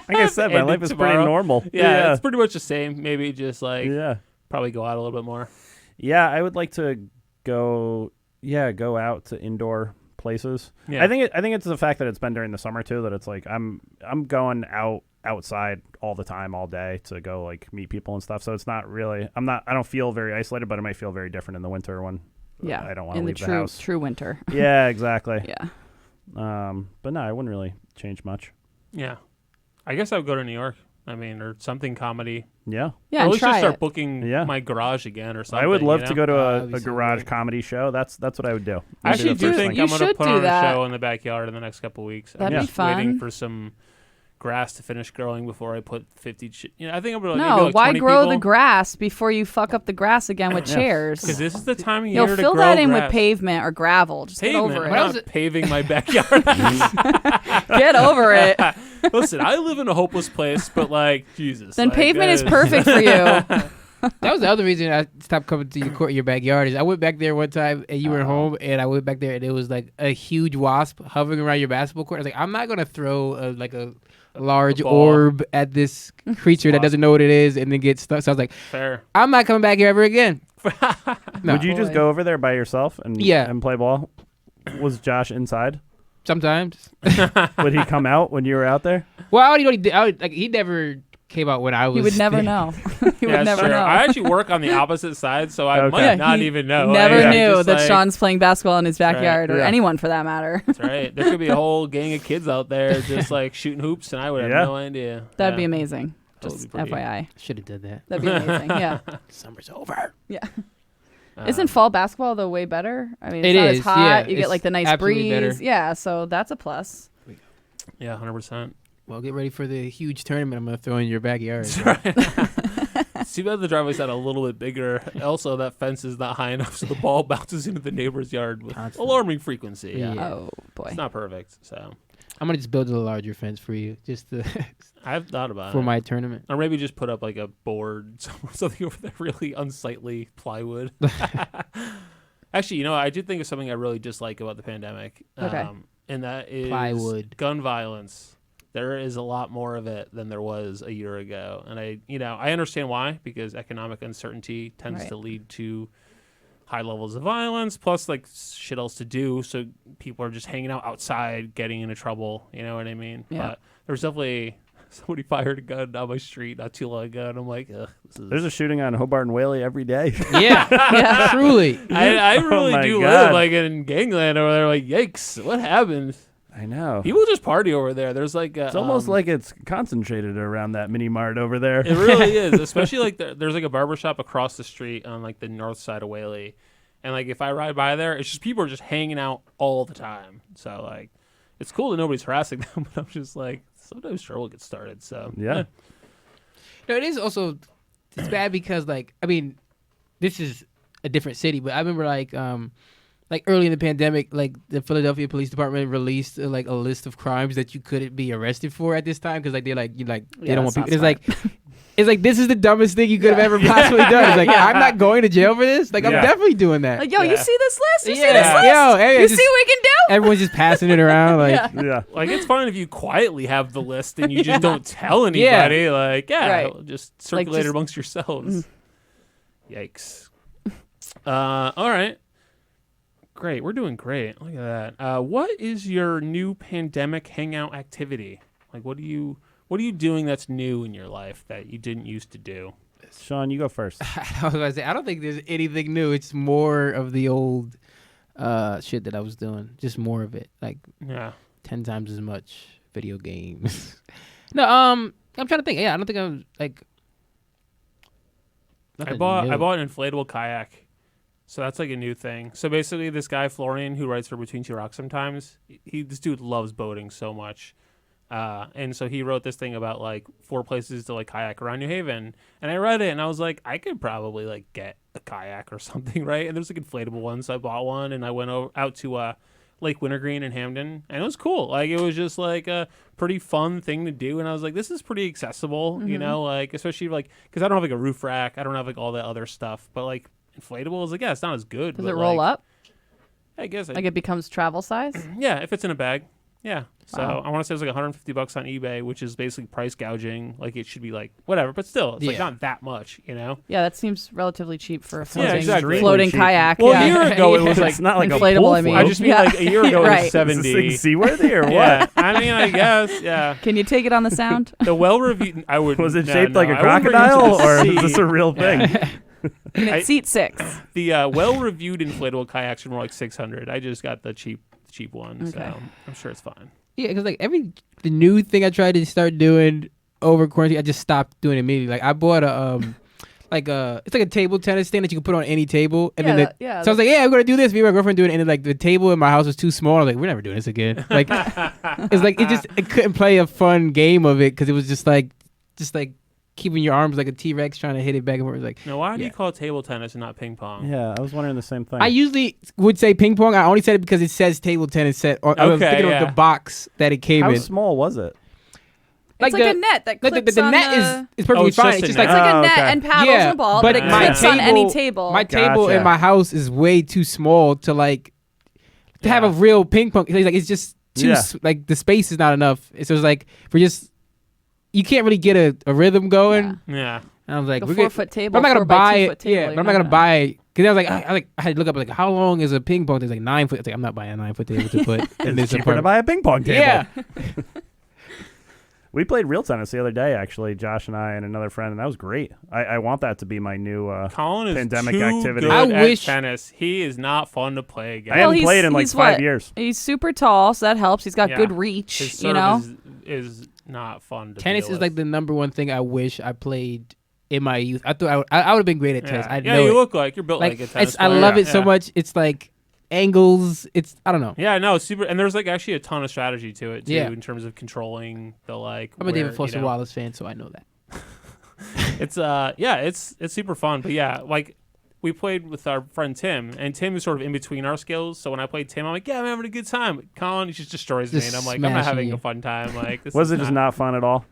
I said, my End life it is tomorrow. pretty normal. Yeah, it's pretty much the same. Maybe just like Yeah. probably go out a little bit more. Yeah, I would like to go out to indoor places. Yeah. I think it's the fact that it's been during the summer too, that it's like I'm going outside all the time, all day to go like meet people and stuff. So it's not really I don't feel very isolated, but it might feel very different in the winter when Yeah, I don't want to in leave the the house. true winter. Yeah, exactly. Yeah. But no, I wouldn't really change much. Yeah. I guess I would go to New York. I mean, or something comedy. Yeah. Yeah, Or at and least just try start it. booking Yeah. my garage again or something. I would love you to know? go to That'd a be so garage great. comedy show. That's what I would do. I actually That'd be do the first think thing. I'm You going to should put do on that. a show in the backyard in the next couple of weeks. That'd I'm be just waiting fun. for some grass to finish growing before I put 50. I think I'm going to No, maybe like why 20 grow people. the grass before you fuck up the grass again with Yeah. chairs? Because this is the time of year You'll to fill grow that in grass. with pavement or gravel. Just Pavement. get over I'm it. not paving my backyard. Get over it. Listen, I live in a hopeless place, but like Jesus. Then like, pavement is that perfect for you. That was the other reason I stopped coming to your backyard. Is I went back there one time and you were home, and I went back there and it was like a huge wasp hovering around your basketball court. I was like, I'm not gonna throw a large A ball. orb at this creature that Wasp. doesn't know what it is and then get stuck. So I was like, Fair. I'm not coming back here ever again. No. Would you just Boy. go over there by yourself and Yeah. and play ball? Was Josh inside? Sometimes. Would he come out when you were out there? Well, I already know he never came out when I was. He would never there. know. He Yeah, would never sure. know. I actually work on the opposite side, so I Okay. might Yeah, not he even know. Never I'm knew just that like, Sean's playing basketball in his right. backyard, or Yeah. anyone for that matter. That's right. There could be a whole gang of kids out there just like shooting hoops, and I would have Yeah. no idea. That'd Yeah. be amazing. That would Just be pretty- FYI. Should have did that. That'd be amazing. Yeah. Summer's over. Yeah. Um, Isn't fall basketball though way better? I mean, It it's not is, as hot. yeah. You get It's like the nice absolutely breeze. better. Yeah, so that's a plus. Yeah, 100%. Well, get ready for the huge tournament I'm gonna throw in your backyard. It's too bad the driveway's not a little bit bigger. Also, that fence is not high enough, so the ball bounces into the neighbor's yard with Constantly. alarming frequency. Yeah. Yeah. Oh boy. It's not perfect, so I'm gonna just build a larger fence for you, just to, I've thought about for it. my tournament. Or maybe just put up like a board, something over there, really unsightly plywood. Actually, I did think of something I really dislike about the pandemic. Okay. And that is Plywood. gun violence. There is a lot more of it than there was a year ago. And I understand why, because economic uncertainty tends Right. to lead to high levels of violence, plus like shit else to do. So people are just hanging out outside, getting into trouble. You know what I mean? Yeah. But there's definitely somebody fired a gun down my street not too long ago, and I'm like, ugh, this is. There's a shooting on Hobart and Whaley every day. Yeah, Yeah. truly. I Oh really my do God. live like in gangland over there. Like, yikes, what happened? I know. People just party over there. There's like It's almost like it's concentrated around that mini mart over there. it really is. Especially like there's like a barbershop across the street on like the north side of Whaley, and like if I ride by there, it's just people are just hanging out all the time. So like, it's cool that nobody's harassing them, but I'm just like sometimes trouble gets started. So Yeah. No, it is also it's bad because like I mean, this is a different city, but I remember like like early in the pandemic, like the Philadelphia Police Department released like a list of crimes that you couldn't be arrested for at this time because like they don't want people. It's like. It's like, this is the dumbest thing you could have ever possibly done. It's like, I'm not going to jail for this. Like, I'm definitely doing that. Like, yo, you see this list? You see Yeah. this list? Yo, hey, you just- see what we can do? Everyone's just passing it around. Like, Yeah. Like, it's fine if you quietly have the list and you just don't tell anybody. Like, Right. just circulate it amongst yourselves. Yikes. All right. Great. We're doing great. Look at that. What is your new pandemic hangout activity? Like, what are you doing that's new in your life that you didn't used to do? Shawn, you go first. I was gonna say, I don't think there's anything new. It's more of the old shit that I was doing. Just more of it. Like 10 times as much video games. No, I'm trying to think. Yeah, I don't think I'm like. I bought an inflatable kayak. So that's like a new thing. So basically this guy Florian who writes for Between Two Rocks sometimes, this dude loves boating so much. And so he wrote this thing about like 4 places to like kayak around New Haven, and I read it and I was like, I could probably like get a kayak or something, right? And there's like inflatable ones, so I bought one and I went out to Lake Wintergreen in Hamden, and it was cool. Like it was just like a pretty fun thing to do, and I was like, this is pretty accessible, you know, like especially like because I don't have like a roof rack, I don't have like all that other stuff, but like inflatable is like it's not as good. Does it roll up? I guess Like it becomes travel size? yeah, if it's in a bag. Yeah. So Wow. I want to say it's like $150 on eBay, which is basically price gouging. Like it should be like whatever, but still, it's like not that much, you know? Yeah, that seems relatively cheap for a Yeah, exactly. floating Cheap. kayak. Well, yeah. a year ago it was It's like not like inflatable, a pool I mean. I just mean like a year ago it Right. was Is this thing 70. seaworthy or what? Yeah, I mean, I guess, yeah. Can you take it on the sound? The well-reviewed, I would. Was it no, shaped no, like a I wouldn't bring it to crocodile, the or is sea. this a real thing? And it's seat 6. The well-reviewed inflatable kayaks are more like $600. I just got the cheap one, so Okay. I'm sure it's fine. Yeah, because like the new thing I tried to start doing over quarantine, I just stopped doing it immediately. Like I bought a it's like a table tennis thing that you can put on any table. And then so I was like, yeah, I'm gonna do this. Me and my girlfriend doing it, and then, like the table in my house was too small. I was like, we're never doing this again. Like it's like it couldn't play a fun game of it because it was just like keeping your arms like a T-Rex trying to hit it back and forth. It was like, Now, why do you call it table tennis and not ping pong? Yeah, I was wondering the same thing. I usually would say ping pong. I only said it because it says table tennis set. I was Okay, thinking yeah. of the box that it came How in. small was it? It's like a net that Like clips the on net is perfectly it's fine. just It's a just net. like It's like a Oh, net okay. and paddles and a ball, but but it my clips on any table. My table Gotcha. in my house is way too small to like to have a real ping pong. It's just too like the space is not enough. So it's like you can't really get a rhythm going. Yeah. And I was like, A we're 4-foot table. I'm not gonna 4 by buy 2 it. foot table, Yeah, you're but I'm not gonna gonna- buy it because I was like, I had to look up like how long is a ping pong? There's like 9 foot. It's like I'm not buying a 9 foot table to put in this It's cheaper to apartment. buy a ping pong table. Yeah, We played real tennis the other day, actually, Josh and I and another friend, and that was great. I want that to be my new Colin is pandemic too activity. good I at wish- tennis. He is not fun to play against. I haven't he's- played in like he's 5 what? years. He's super tall, so that helps. He's got Yeah. good reach, His you serve know? is not fun to tennis deal is with. like the number one thing I wish I played in my youth. I thought I would have been great at tennis. I yeah, know you it. look like you're built like, like a tennis I player. love it so Yeah. much. It's like angles. It's I don't know. Yeah, no, it's super. And there's like actually a ton of strategy to it too, Yeah. in terms of controlling the like. I'm a David where, Foster you know, Wallace fan, so I know that. It's it's super fun. But yeah, like we played with our friend Tim, and Tim is sort of in between our skills. So when I played Tim, I'm like, yeah, I'm having a good time. Colin, he just destroys me, Just and I'm like, I'm not smashing having you. a fun time. Like, this Was is it just not fun at all?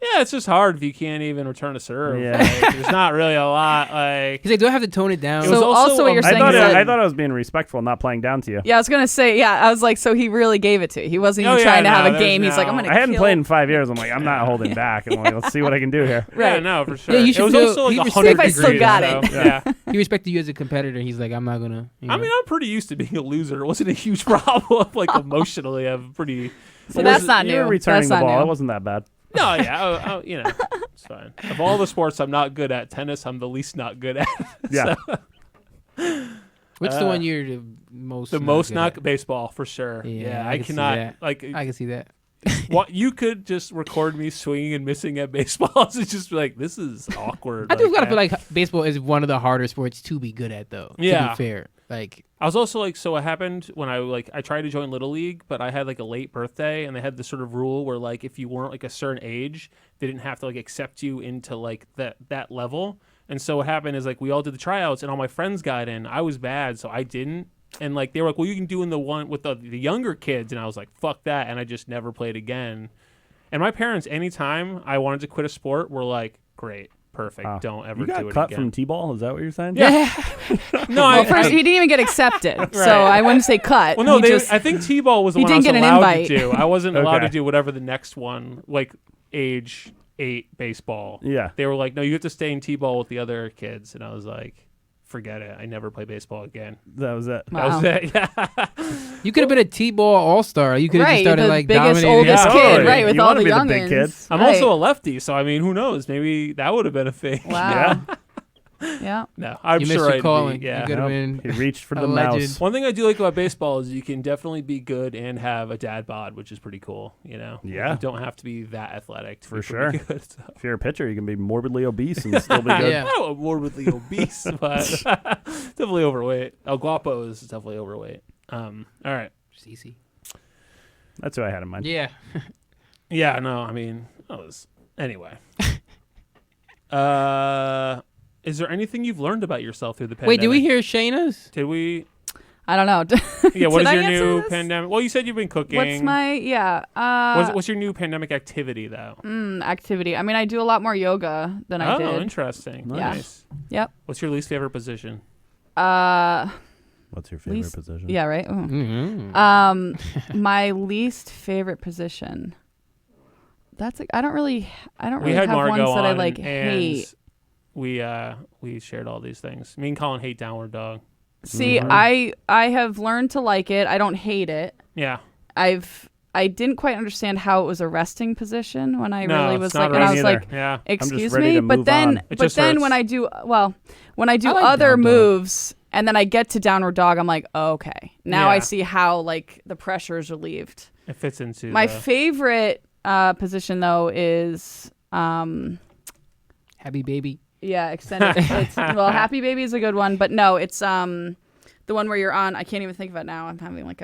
Yeah, it's just hard if you can't even return a serve. Yeah. Like, there's not really a lot. Like, He's like, do I have to tone it down? It was So also what you're I saying thought, is that, I thought I was being respectful, not playing down to you. yeah, I was gonna say, I was like, so he really gave it to you. He wasn't Oh, even yeah, trying to no, have a there's game. He's like, I'm no- gonna. I hadn't kill. played in 5 years. I'm like, I'm not holding back. I'm like, let's see what I can do here. yeah, Right. no, for sure. Yeah, you It should was feel- also like he 100 respect- I still degrees. got so, it. Yeah. He respected you as a competitor. He's like, I'm not gonna. I mean, I'm pretty used to being a loser. It wasn't a huge problem. Like emotionally, I'm pretty. So that's not You were new. returning That's the not ball. new. It wasn't that bad. No, yeah, you know, it's fine. Of all the sports I'm not good at, tennis I'm the least not good at. Yeah. What's the one you're the most? The most good not at? baseball for sure. Yeah, Yeah, I I can see cannot that. like. I can see that. What you could just record me swinging and missing at baseballs. It's just like this is awkward. I do like gotta that. feel like baseball is one of the harder sports to be good at, though. To Yeah. be fair, like I was also like, so what happened when I tried to join Little League, but I had like a late birthday, and they had this sort of rule where like if you weren't like a certain age, they didn't have to like accept you into like that level. And so what happened is like we all did the tryouts, and all my friends got in. I was bad, so I didn't. And like they were like, well, you can do in the one with the younger kids, and I was like, fuck that, and I just never played again. And my parents, anytime I wanted to quit a sport, were like, great, perfect, don't ever do it again. You got cut from T-ball? Is that what you're saying? Yeah. No, Well, first, he didn't even get accepted, Right. so I wouldn't say cut. Well, no, I I think T-ball was the he one I was didn't get an allowed invite. to do. I wasn't allowed to Okay. do whatever the next one, like age 8 baseball. Yeah. They were like, no, you have to stay in T-ball with the other kids. And I was like, forget it. I never play baseball again. That was it. Wow. That was it. Yeah. You could have been a T-ball all-star. You could have just Right, started the like biggest, dominating. oldest Yeah, kid, totally. right, with You all wanna the be the youngins. big kids. I'm Right. also a lefty, so I mean, who knows? Maybe that would have been a thing. Wow. Yeah. Yeah. No, I'm You sure missed your I'd calling. be. Yeah. You could have been. He reached for a the legend. mouse. One thing I do like about baseball is you can definitely be good and have a dad bod, which is pretty cool. You know, Yeah. you don't have to be that athletic to For be sure. pretty good. So. If you're a pitcher, you can be morbidly obese and still be good. Yeah. I don't know, morbidly obese, but definitely overweight. El Guapo is definitely overweight. All right. CC. That's who I had in mind. Yeah. Yeah, no, I mean, anyway. Is there anything you've learned about yourself through the pandemic? Wait, did we hear Shayna's? Did we? I don't know. Yeah, what Did is I your answer new this? pandemic? Well, you said you've been cooking. What's my What's your new pandemic activity, though? activity? I mean, I do a lot more yoga than I Oh, did. interesting. Nice. Nice. Yep. What's your least favorite position? What's your favorite Least- position? Yeah, right. Ooh. Mm-hmm. My least favorite position. I don't really We had have Margot ones that I on, like and hate. we shared all these things. Me and Colin hate downward dog. See, Mhm. I have learned to like it. I don't hate it. Yeah. I didn't quite understand how it was a resting position when I No, really it's was not like, and I right was either. like, Yeah. excuse ready me, to but move then on. It but just then hurts. when I do I like other down dog. moves and then I get to downward dog, I'm like, oh, okay, now I Yeah. see how like the pressure is relieved. It fits into My the, favorite position though is Happy baby. yeah, extended. Well, Happy Baby is a good one, but no, it's the one where you're on. I can't even think of it now. I'm having like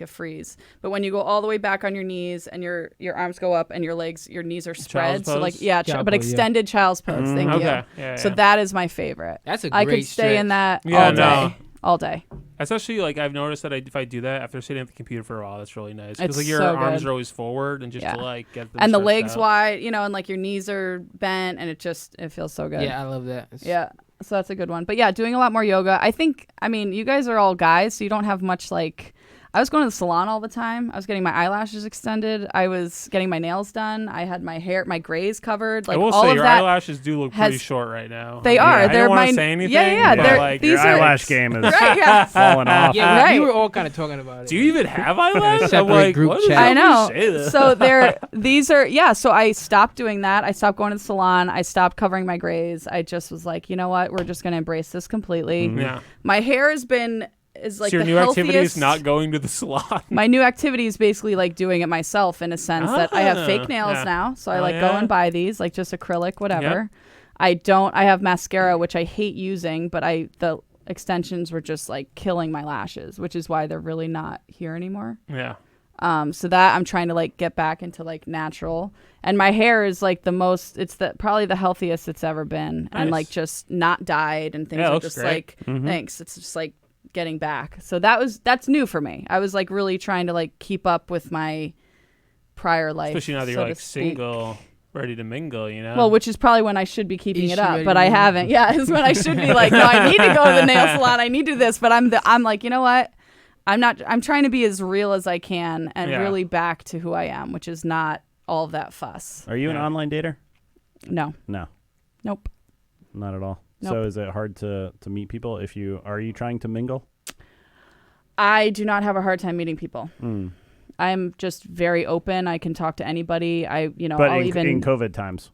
a freeze. But when you go all the way back on your knees and your arms go up and your knees are spread. So like pose? yeah, Child's but pose, yeah. extended child's pose. Thank okay. you. Yeah, So yeah. that is my favorite. That's a I great could stay in stretch. that Yeah, all no. day. All day. That's actually like I've noticed that if I do that after sitting at the computer for a while, that's really nice because It's like your so arms good. are always forward and just Yeah. to like get them And the stretched legs out. wide, and like your knees are bent and it feels so good. Yeah, I love that. It's- Yeah. So that's a good one. But yeah, doing a lot more yoga. I mean, you guys are all guys, so you don't have much like. I was going to the salon all the time. I was getting my eyelashes extended. I was getting my nails done. I had my hair, my grays covered. Like I will all say of your that. eyelashes do look pretty has- short right now. They I mean, are. I They're don't want to my- say anything. yeah, but, they're- like, these Your are- eyelash game is Right, yeah. falling off. Yeah, Right. you were all kind of talking about it. do you even have eyelashes? I'm Separate like, group what is chat. that I when know. you say this? So so I stopped doing that. I stopped going to the salon. I stopped covering my grays. I just was like, you know what? We're just going to embrace this completely. Yeah. My hair is like so your the new activity is healthiest. not going to the salon. My new activity is basically like doing it myself in a sense that I have fake nails yeah. now. So I Oh, like go yeah? and buy these, like just acrylic, whatever. I have mascara, which I hate using, but the extensions were just like killing my lashes, which is why they're really not here anymore. Yeah. So that I'm trying to like get back into like natural, and my hair is like probably the healthiest it's ever been, and Nice. like just not dyed and things Yeah, it are looks just great. like thanks. It's just like getting back. So that's new for me. I was like really trying to like keep up with my prior life, Especially now that so you're to like speak. single, ready to mingle, you know? Well, which is probably when I should be keeping Is it she up, ready but to I mingle? haven't. Yeah, it's when I should be like, no, I need to go to the nail salon. I need to do this, but I'm like, you know what? I'm trying to be as real as I can and Yeah. really back to who I am, which is not all of that fuss. Are you an Yeah. online dater? No. No, Nope. not at all. Nope. So is it hard to meet people? Are you trying to mingle? I do not have a hard time meeting people. Mm. I'm just very open. I can talk to anybody. But I'll in even COVID times.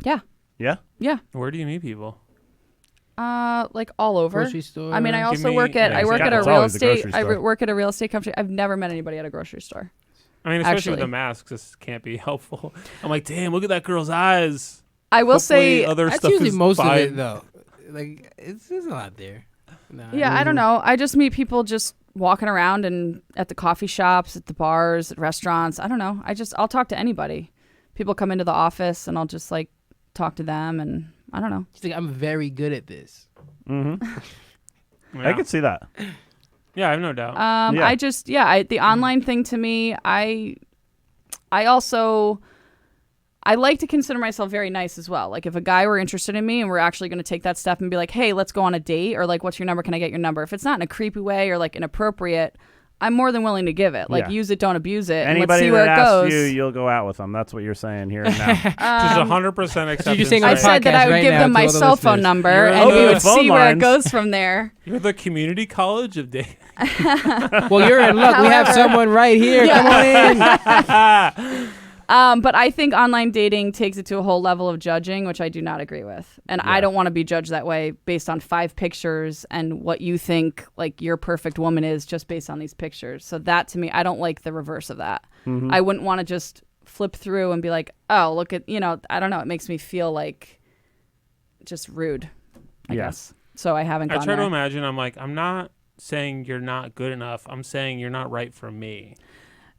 Yeah. Yeah? Yeah. Where do you meet people? Like all over. Grocery store. I mean, I Give also me- work at yeah, I work yeah, at a it's real always the estate. grocery I store. work at a real estate company. I've never met anybody at a grocery store. I mean, especially with Actually. the masks, this can't be helpful. I'm like, damn, look at that girl's eyes. I will Hopefully say, other That's stuff usually is most fine. of it, though. Like, there's a lot there. Nah, yeah, I don't know. I just meet people just walking around and at the coffee shops, at the bars, at restaurants. I don't know. I'll talk to anybody. People come into the office and I'll just like talk to them, and I don't know. She's like, I'm very good at this. Mm-hmm. Yeah. I could see that. Yeah, I have no doubt. Yeah. The online thing to me, I also, I like to consider myself very nice as well. Like if a guy were interested in me and we're actually going to take that step and be like, hey, let's go on a date, or like, what's your number? Can I get your number? If it's not in a creepy way or like inappropriate, I'm more than willing to give it. Like use it, don't abuse it. And let's Anybody see where that it asks goes. you, you'll go out with them. That's what you're saying here and now. Just 100% acceptance. saying on I the said that I podcast would right give now them to my all the cell phone listeners. number You're and we open would phone see where it lines. goes from there. You're the community college of dating. Well, you're in luck. We have However- someone right here. Come on in. But I think online dating takes it to a whole level of judging, which I do not agree with. And I don't want to be judged that way based on 5 pictures and what you think like your perfect woman is just based on these pictures. So that to me, I don't like the reverse of that. I wouldn't want to just flip through and be like, oh, look at, I don't know. It makes me feel like just rude, I guess. So I haven't gone I try to there. imagine, I'm like, I'm not saying you're not good enough. I'm saying you're not right for me.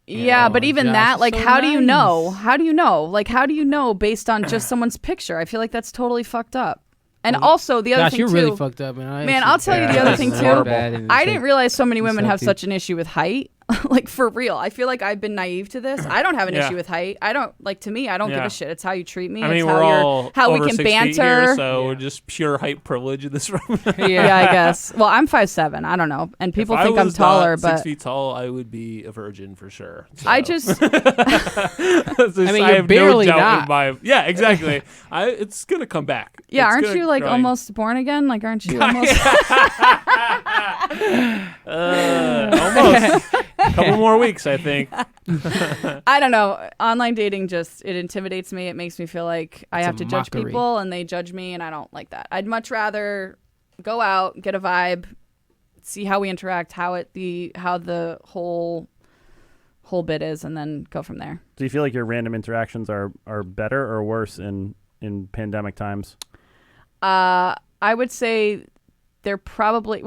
Yeah, but even Josh that, is like, so how do you know? nice. How do you know? Like, how do you know based on just someone's picture? I feel like that's totally fucked up. And also the other Josh, thing you're too, really fucked up, man. Man, I'll tell you the other thing too. I didn't realize so many women have suck, such an issue with height. Like for real, I feel like I've been naive to this. I don't have an Yeah. issie with height. I don't like to me. I don't give Yeah. a shit. It's how you treat me. I mean, it's we're all how we over can 6 feet banter. here, so we're just pure height privilege in this room. Yeah, I guess. Well, I'm 5'7". I don't know, and people If think I I'm was taller, not but 6 feet tall, I would be a virgin for sure. So. I just I you're have barely no doubt not. in my. Yeah, exactly. It's gonna come back. yeah. It's Aren't gonna you like grind. almost born again? Like, aren't you almost? Almost. A couple more weeks, I think. I don't know. Online dating just it intimidates me. It makes me feel like I It's have a to judge mockery. people and they judge me, and I don't like that. I'd much rather go out, get a vibe, see how we interact, how the whole bit is, and then go from there. Do you feel like your random interactions are better or worse in pandemic times? I would say they're probably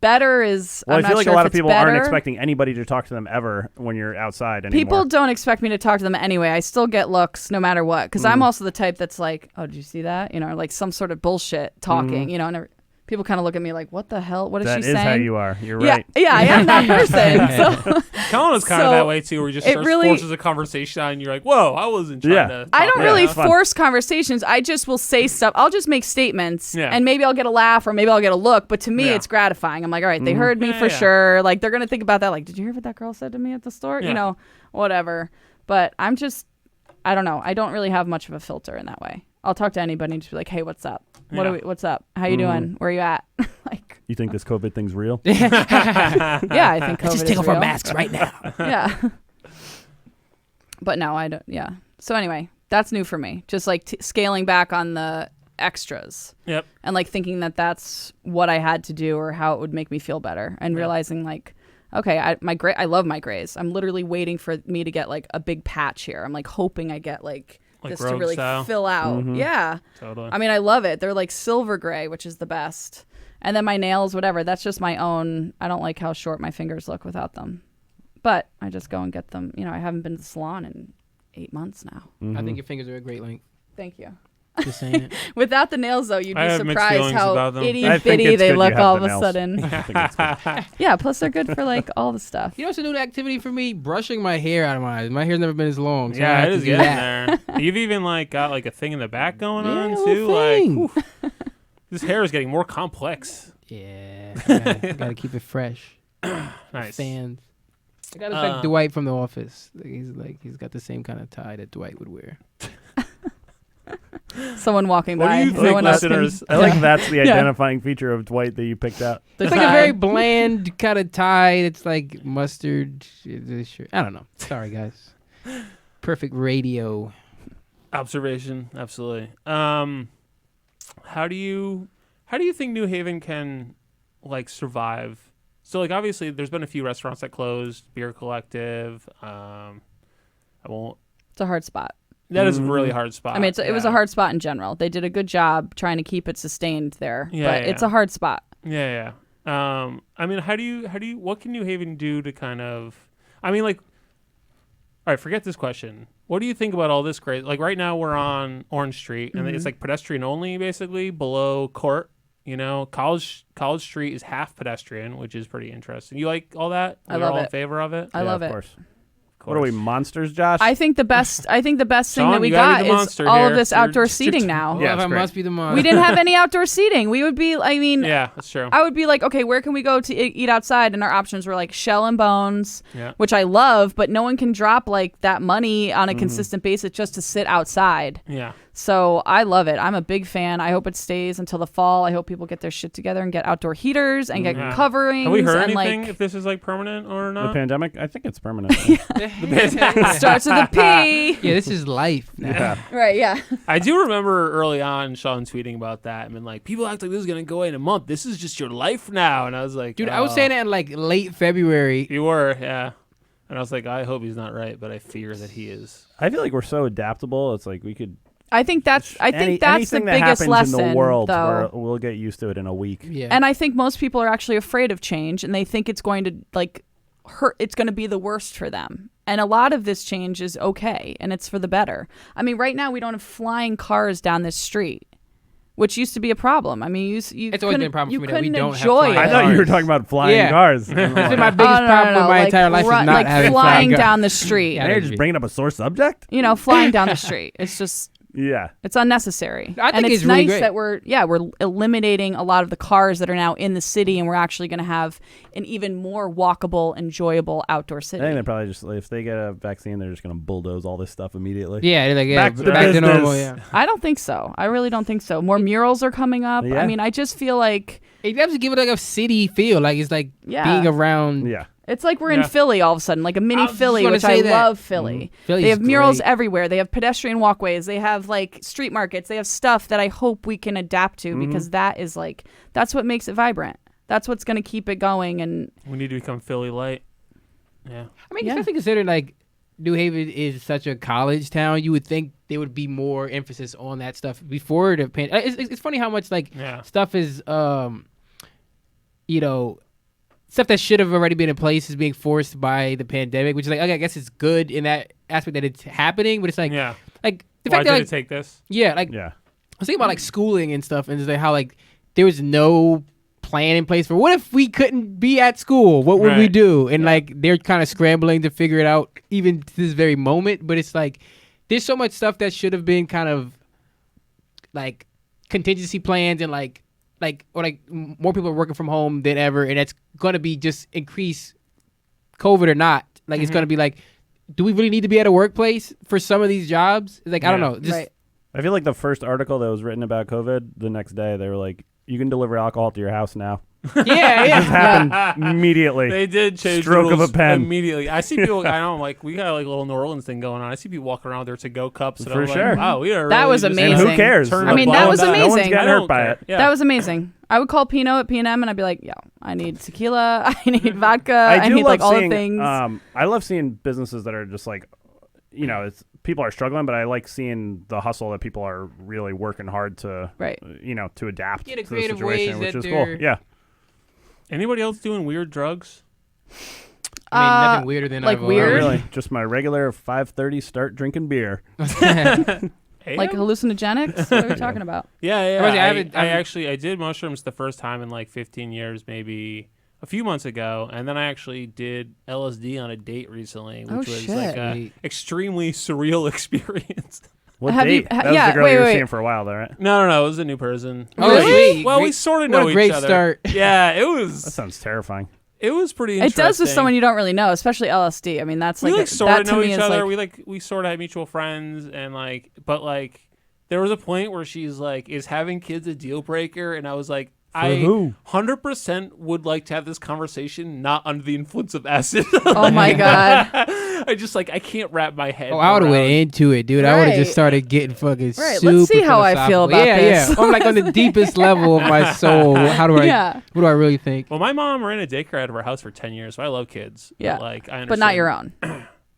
better is. Well, I'm I feel not like sure a lot if of it's people better. aren't expecting anybody to talk to them ever when you're outside anymore. People don't expect me to talk to them anyway. I still get looks no matter what, because I'm also the type that's like, oh, did you see that? Like some sort of bullshit talking, and people kind of look at me like, what the hell? What is That she is saying? how you are. You're Yeah, right. yeah, I am that person. So Colin is kind of So, that way too, where he just it starts really- forces a conversation on, and you're like, "Whoa, I wasn't trying Yeah. to." I talk don't about really that." fun. force conversations. I just will say stuff. I'll just make statements, Yeah. and maybe I'll get a laugh or maybe I'll get a look. But to me, Yeah. it's gratifying. I'm like, all right, they heard me Yeah, for yeah. sure. Like they're gonna think about that. Like, did you hear what that girl said to me at the store? Yeah. Whatever. But I don't know. I don't really have much of a filter in that way. I'll talk to anybody and just be like, hey, what's up? What's up? How you doing? Where you at? Like, You think this COVID thing's real? yeah, I think COVID Just take is off our real. masks right now. Yeah. But no, I don't. Yeah. So anyway, that's new for me. Just like scaling back on the extras Yep. and like thinking that that's what I had to do or how it would make me feel better, and realizing like, okay, I love my grays. I'm literally waiting for me to get like a big patch here. I'm like hoping I get like this to Rogue really style? fill out. Yeah. Totally. I mean, I love it. They're like silver gray, which is the best. And then my nails, whatever. That's just my own. I don't like how short my fingers look without them. But I just go and get them. I haven't been to the salon in 8 months now. I think your fingers are a great length. Thank you. Just saying it. Without the nails, though, you'd I be have mixed surprised feelings how about them. itty I think bitty it's they good you look have all the of a nails. sudden. I think it's good. Yeah, plus they're good for like all the stuff. You know what's a new activity for me? Brushing my hair out of my eyes. My hair's never been as long. So I Yeah, have it to is do getting that. there. You've even like got like a thing in the back going on Yeah, too. little thing. Like, whew, this hair is getting more complex. Yeah, gotta keep it fresh. Nice. Fans. I gotta like Dwight from The Office. He's got the same kind of tie that Dwight would wear. Someone walking What by. do you no think, one else can- listeners? I like that's the identifying feature of Dwight that you picked out. It's like a very bland kind of tie. It's like mustard. I don't know. Sorry, guys. Perfect radio. Observation, absolutely. How do you think New Haven can like survive? So like obviously there's been a few restaurants that closed, Beer Collective. I won't. It's a hard spot. That is a really hard spot. I mean, it was a hard spot in general. They did a good job trying to keep it sustained there, but it's a hard spot. Yeah. I mean, how do you? What can New Haven do to kind of? I mean, like, all right, forget this question. What do you think about all this great? Like right now we're on Orange Street and it's like pedestrian only, basically below Court. You know, College Street is half pedestrian, which is pretty interesting. You like all that? I We're love all in it. favor of it. I love of it. course. What are we, monsters, Josh? I think the best thing Shawn, that we you gotta got be the is monster all here. of this You're outdoor just- seating now. Yeah, Well, it's I great. must be the monster. We didn't have any outdoor seating. We would be, I mean, Yeah, that's true. I would be like, okay, where can we go to eat outside? And our options were like Shell and Bones, Yeah. which I love, but no one can drop like that money on Mm-hmm. a consistent basis just to sit outside. Yeah. So I love it. I'm a big fan. I hope it stays until the fall. I hope people get their shit together and get outdoor heaters and get Yeah. coverings. Have we heard and anything like if this is like permanent or The not? pandemic? I think it's permanent. starts with a P. Yeah, this is life now. Yeah. Right, yeah. I do remember early on Shawn tweeting about that and been like, people act like this is going to go away in a month. This is just your life now. And I was like, Dude, I was oh. saying that in like late February. You were, yeah. And I was like, I hope he's not right, but I fear that he is. I feel like we're so adaptable. It's like we could. I think that's the anything that biggest happens lesson in the world, though. we'll get used to it in a week. Yeah. And I think most people are actually afraid of change and they think it's going to like hurt, it's going to be the worst for them. And a lot of this change is okay and it's for the better. I mean, right now we don't have flying cars down this street, which used to be a problem. I mean, you It's always been a problem for me that we don't have enjoy flying it. I thought you were Cars. talking about flying Yeah. cars. That's been my biggest problem with my like entire life is not like having flying cars. down the street. Yeah. They're just bringing up a sore subject. You know, flying down the street. It's just Yeah. it's unnecessary. I think and it's it's really nice great. that we're eliminating a lot of the cars that are now in the city, and we're actually going to have an even more walkable, enjoyable outdoor I city. think they're probably just, if they get a vaccine, they're just going to bulldoze all this stuff immediately. Yeah, they're like, yeah, Back to back to normal. business. Yeah. I don't think so. I really don't think so. More murals are coming up. Yeah. I mean, I just feel like It does give it like a city feel. Like it's like Yeah. being around. Yeah. it's like we're in Yeah. Philly all of a sudden, like a mini I was just Philly, gonna which say I that. love Philly. Philly's They have murals great. everywhere. They have pedestrian walkways. They have like street markets. They have stuff that I hope we can adapt to because that is like, that's what makes it vibrant. That's what's going to keep it going. And We need to become Philly light. Yeah. I mean, Yeah. especially considering like New Haven is such a college town, you would think there would be more emphasis on that stuff before the pandemic. It's funny how much like Yeah. stuff is, you know, stuff that should have already been in place is being forced by the pandemic, which is like, okay, I guess it's good in that aspect that it's happening, but it's like, Yeah. like the Why fact did that like, it take this? yeah, like Yeah. I was thinking about like schooling and stuff, and it's like how like there was no plan in place for what if we couldn't be at school? What would we Right. do? And like they're kind of scrambling to figure it out even to this very moment. But it's like there's so much stuff that should have been kind of like contingency plans and more people are working from home than ever, and that's gonna be just increase COVID or not. Like it's gonna be like, do we really need to be at a workplace for some of these jobs? It's like I don't Yeah. know. Just right. I feel like the first article that was written about COVID, the next day they were like, you can deliver alcohol to your house now. yeah, yeah. It happened immediately. They did change Stroke the of a rules pen. immediately. I see people. I don't like. We got like a little New Orleans thing going on. I see people walking around with their to-go cups. And For I'm sure. Like, wow, we are. That really was just And amazing. who cares? turn I the mean, ball that was back. No one's amazing. getting I hurt don't by care. it. Yeah. That was amazing. I would call Pino at P&M and I'd be like, yo, I need tequila. I need vodka. I do need like love all seeing, the things. I love seeing businesses that are just like, you know, it's people are struggling, but I like seeing the hustle that people are really working hard to, Right. you know, to adapt Yeah, the to the creative situation, ways which that is cool. they're- Yeah. Anybody else doing weird drugs? I mean, nothing weirder than like I've weird? Not really. Just my regular 5:30 start drinking beer. Like hallucinogenics? What are we talking about? Yeah, yeah. I mean, I I, haven't- I actually I did mushrooms the first time in like 15 years, maybe a few months ago, and then I actually did LSD on a date recently, which Oh, was shit. like a extremely surreal experience. What Have you- date? That was yeah, the girl wait, you were wait. seeing for a while, though, right? No, it was a new person. Oh, Really? sweet. Well, we Great- sort of what know a great each other. start. Yeah, it That was. sounds terrifying. It was pretty It interesting. does with someone you don't really know, especially LSD. I mean, that's we like, like sort that of to know me each is other. like, We sort of have mutual friends, and like, but like, there was a point where she's like, "Is having kids a deal breaker?" And I was like, I who? 100% would like to have this conversation not under the influence of acid. oh my God. I just like I can't wrap my head. Oh, I would have went around- into it, dude. I would have Right. just started getting fucking Right, super let's see how I feel philosophical. about yeah, this. Yeah, I'm like on the deepest level of my soul. How do I? Yeah. What do I really think? Well, my mom ran a daycare out of our house for 10 years, so I love kids. Yeah. But, like, I understand. But not your own.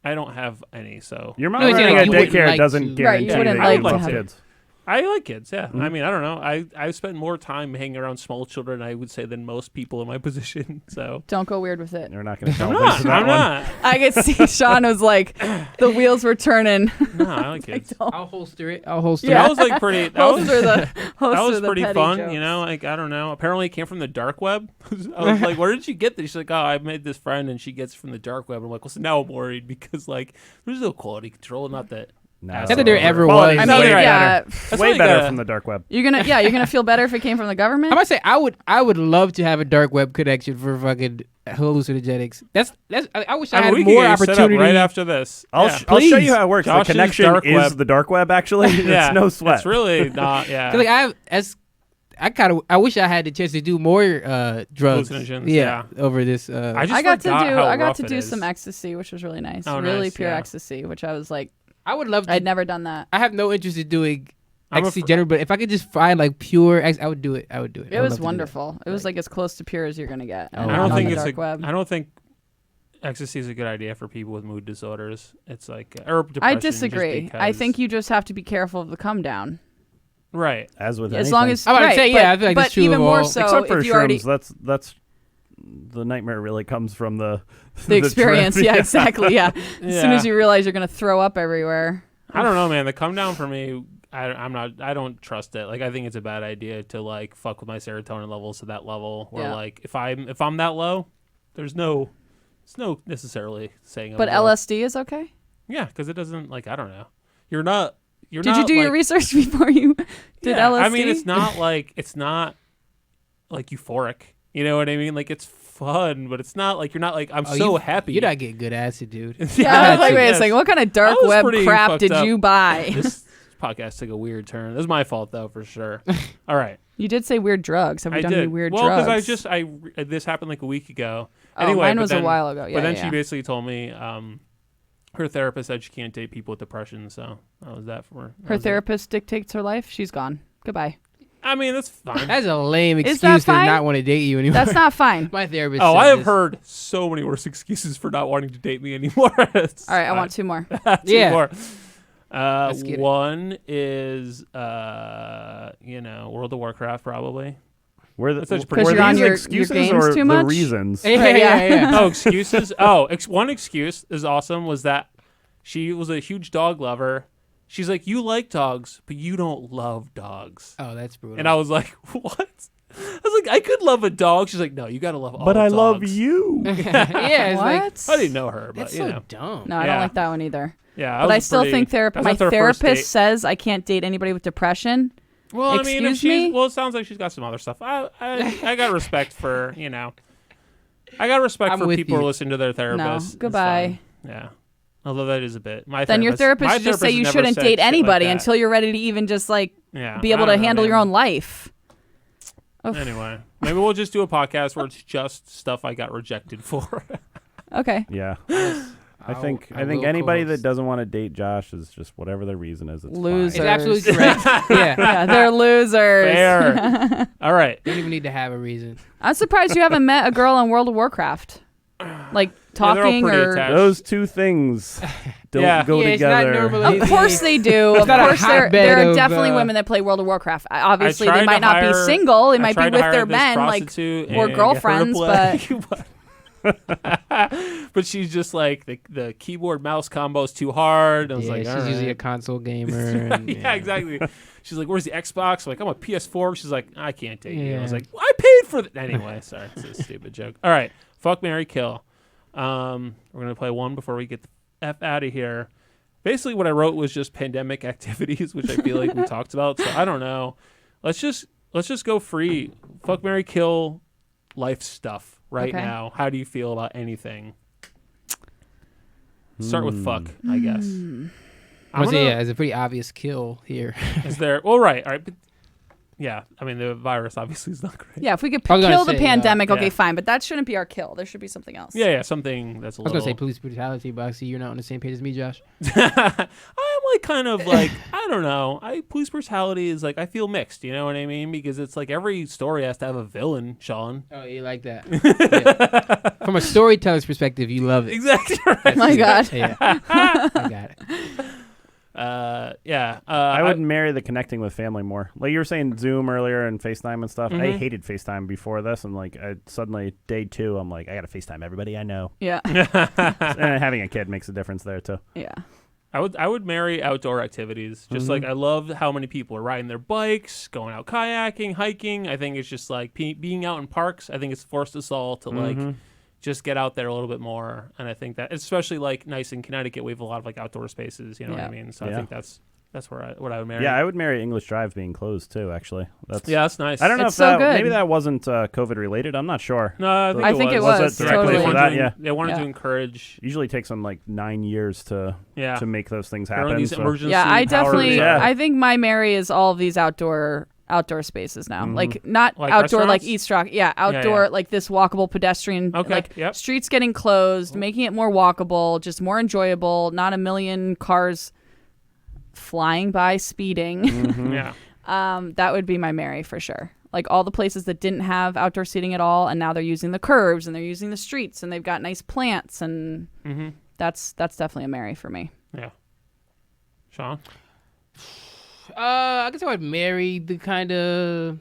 I don't have any, so. Your mom No, he's running saying a you wouldn't daycare like doesn't to. Right, you guarantee wouldn't that like you to love have it. kids. I like kids, yeah. Mhm. I mean, I don't know. I've spent more time hanging around small children, I would say, than most people in my position. So Don't go weird with it. You're not going to tell I'm Vince not. that I'm one. not. I could see Shawn was like, the wheels were turning. No, I like kids. I'll holster it. I'll holster Yeah. That was like pretty. That was Holster the that holster was the pretty petty fun. jokes. You know, like I don't know. Apparently, it came from the dark web. I was like, "Where did you get this?" She's like, "Oh, I made this friend, and she gets it from the dark web." I'm like, "Well, so now I'm worried because like there's no quality control. Not that." No. Not that there ever Quality's was. I mean, way yeah. better. That's Way like better a- from the dark web. You're gonna feel better if it came from the government. I might say I would love to have a dark web connection for fucking hallucinogenics. That's I wish I had we could more get you set up opportunity. right after this. I'll Yeah. show please. you how it works. Josh's the connection dark is web. the dark web, actually. Yeah, It's no sweat. It's really not. Yeah. 'Cause, like I wish I had the chance to do more drugs. Hallucinogens, Yeah, over this. I just I got to forgot how I got rough to it do is. some ecstasy, which was really nice. Oh, really nice, pure yeah. ecstasy, which I was like, I would love to. I'd never done that. I have no interest in doing I'm ecstasy afr- general, but if I could just find like pure I would do it. I would do it. I It would was love to do that. wonderful. It was like as close to pure as you're gonna get. Oh, and I not don't on think the it's dark web. I don't think ecstasy is a good idea for people with mood disorders. It's like or depression. I just disagree. I because- think you just have to be careful of the come down. right. As with As anything. long as I was about to right, say, but, yeah, I feel like but that's true even of more all. so Except for if you shrooms, already that's the nightmare really comes from the the experience. trip. Yeah, exactly. Yeah. As soon Yeah. as you realize you're gonna throw up everywhere. I don't know, man. The come down for me, I don't trust it. Like I think it's a bad idea to like fuck with my serotonin levels to that level. Where Yeah. like if I'm that low, it's no necessarily saying. I'm But low. LSD is okay. Yeah, because it doesn't like I don't know. You're not. Did you not, do your like- research before you did Yeah, LSD? I mean, it's not like euphoric. You know what I mean? Like it's fun, but it's not like you're not like I'm Oh, so you- happy. You're not getting good acid, dude. Yeah, I was like, wait a Yes. second. What kind of dark was web pretty crap fucked did up. you buy? This podcast took a weird turn. This is my fault though, for sure. All right, You did say weird drugs. Have you I done did. any weird well, drugs? because this happened like a week ago. Oh, Anyway, mine but was then- a while ago. Yeah, but then yeah, she yeah. basically told me her therapist said she can't date people with depression. So that was that for her. That Her was it. therapist dictates her life. She's gone. Goodbye. I mean, that's fine. That's a lame Is excuse that to fine? not want to date you anymore. That's not fine. My therapist. Oh, said I have this. heard so many worse excuses for not wanting to date me anymore. It's All right, I fine. want two more. Two Yeah. more. Let's get it. One is World of Warcraft probably. Were the, That's such were pretty- 'Cause you're on these your excuses games or too the much? reasons? Yeah, Right, yeah, yeah. yeah. Oh, excuses. Oh, one excuse is awesome was that she was a huge dog lover. She's like, you like dogs, but you don't love dogs. Oh, that's brutal. And I was like, what? I was like, I could love a dog. She's like, no, you got to love all But I love dogs. you. yeah, it's like What? I didn't know her, but that's you so know. dumb. No, I Yeah. don't like that one either. Yeah, But I still think that's my not their first therapist date. says I can't date anybody with depression. Well, I mean, if Excuse me? well, it sounds like she's got some other stuff. I got respect for I got respect I'm for with people who you. listen to their therapists. It's goodbye. fine. Yeah, although that is a bit. Then your therapist should just say you shouldn't date anybody until you're ready to even just like be able to handle your own life. Oof. Anyway, maybe we'll just do a podcast where it's just stuff I got rejected for. Okay. Yeah. I think will anybody co-host. that doesn't want to date Josh is just whatever their reason is. It's Loser. It's fine. absolutely correct. Yeah. Yeah, they're losers. Fair. All right. Don't even need to have a reason. I'm surprised you haven't met a girl on World of Warcraft. Like they're all talking pretty or attached. Those two things don't Yeah. go Yeah, it's not together. normally- Of course they do. Of not a course there hotbed are of, definitely women that play World of Warcraft. Obviously tried they might to not be hire- single. They I might be tried to with hire their this men like prostitute or and get her to girlfriends, play. But she's just like the keyboard mouse combo's too hard. I was Yeah, like, she's all usually a right. console gamer. And, yeah, exactly. She's like, "Where's the Xbox?" I'm like, "I'm a PS4." She's like, "I can't take you." I was Yeah. like, "I paid for that." Anyway, sorry, it's a stupid joke. All right, fuck, marry, kill. We're gonna play one before we get the f out of here. Basically, what I wrote was just pandemic activities, which I feel like we talked about. So I don't know. Let's just go free. Fuck, marry, kill. Life stuff right Okay. now. How do you feel about anything? Start with fuck, I guess. I'm gonna- it's a pretty obvious kill here. Is there? Well, right. All right. But yeah. I mean, the virus obviously is not great. yeah, if we could I was gonna kill the say, pandemic, yeah. okay, fine, but that shouldn't be our kill. There should be something else. Yeah. Something that's a I was little. gonna say police brutality, but I see you're not on the same page as me, Josh. I'm like kind of like I don't know. Police brutality is like I feel mixed. You know what I mean? Because it's like every story has to have a villain, Sean. Oh, you like that? Yeah. From a storyteller's perspective, you love it. Exactly right. My God. Yeah, I got it. I would marry the connecting with family more. Like you were saying Zoom earlier and FaceTime and stuff. I hated FaceTime before this, and like suddenly day 2, I'm like, I got to FaceTime everybody I know. Yeah. And having a kid makes a difference there too. Yeah. I would marry outdoor activities. Just like I love how many people are riding their bikes, going out kayaking, hiking. I think it's just like being out in parks. I think it's forced us all to like just get out there a little bit more. And I think that, especially like nice in Connecticut, we have a lot of like outdoor spaces. You know what I mean? So I think that's what I would marry. Yeah, I would marry English Drive being closed too. Actually, that's nice. I don't know it's if so that good. maybe that wasn't COVID related. I'm not sure. No, I think it was. was it directly totally. for that? They wanted to encourage. Usually takes them like 9 years to make those things happen. These emergency Yeah, I definitely. Yeah. I think my Mary is all of these outdoor spaces now. Like not Like outdoor like restaurants? East Rock. Yeah, outdoor Yeah. like this walkable pedestrian. Okay, Like streets getting closed, making it more walkable, just more enjoyable. Not a million cars flying by, speeding. Yeah. That would be my Mary for sure. Like all the places that didn't have outdoor seating at all, and now they're using the curbs and they're using the streets and they've got nice plants, and that's definitely a Mary for me. Yeah. Shawn? I guess I would marry the kind of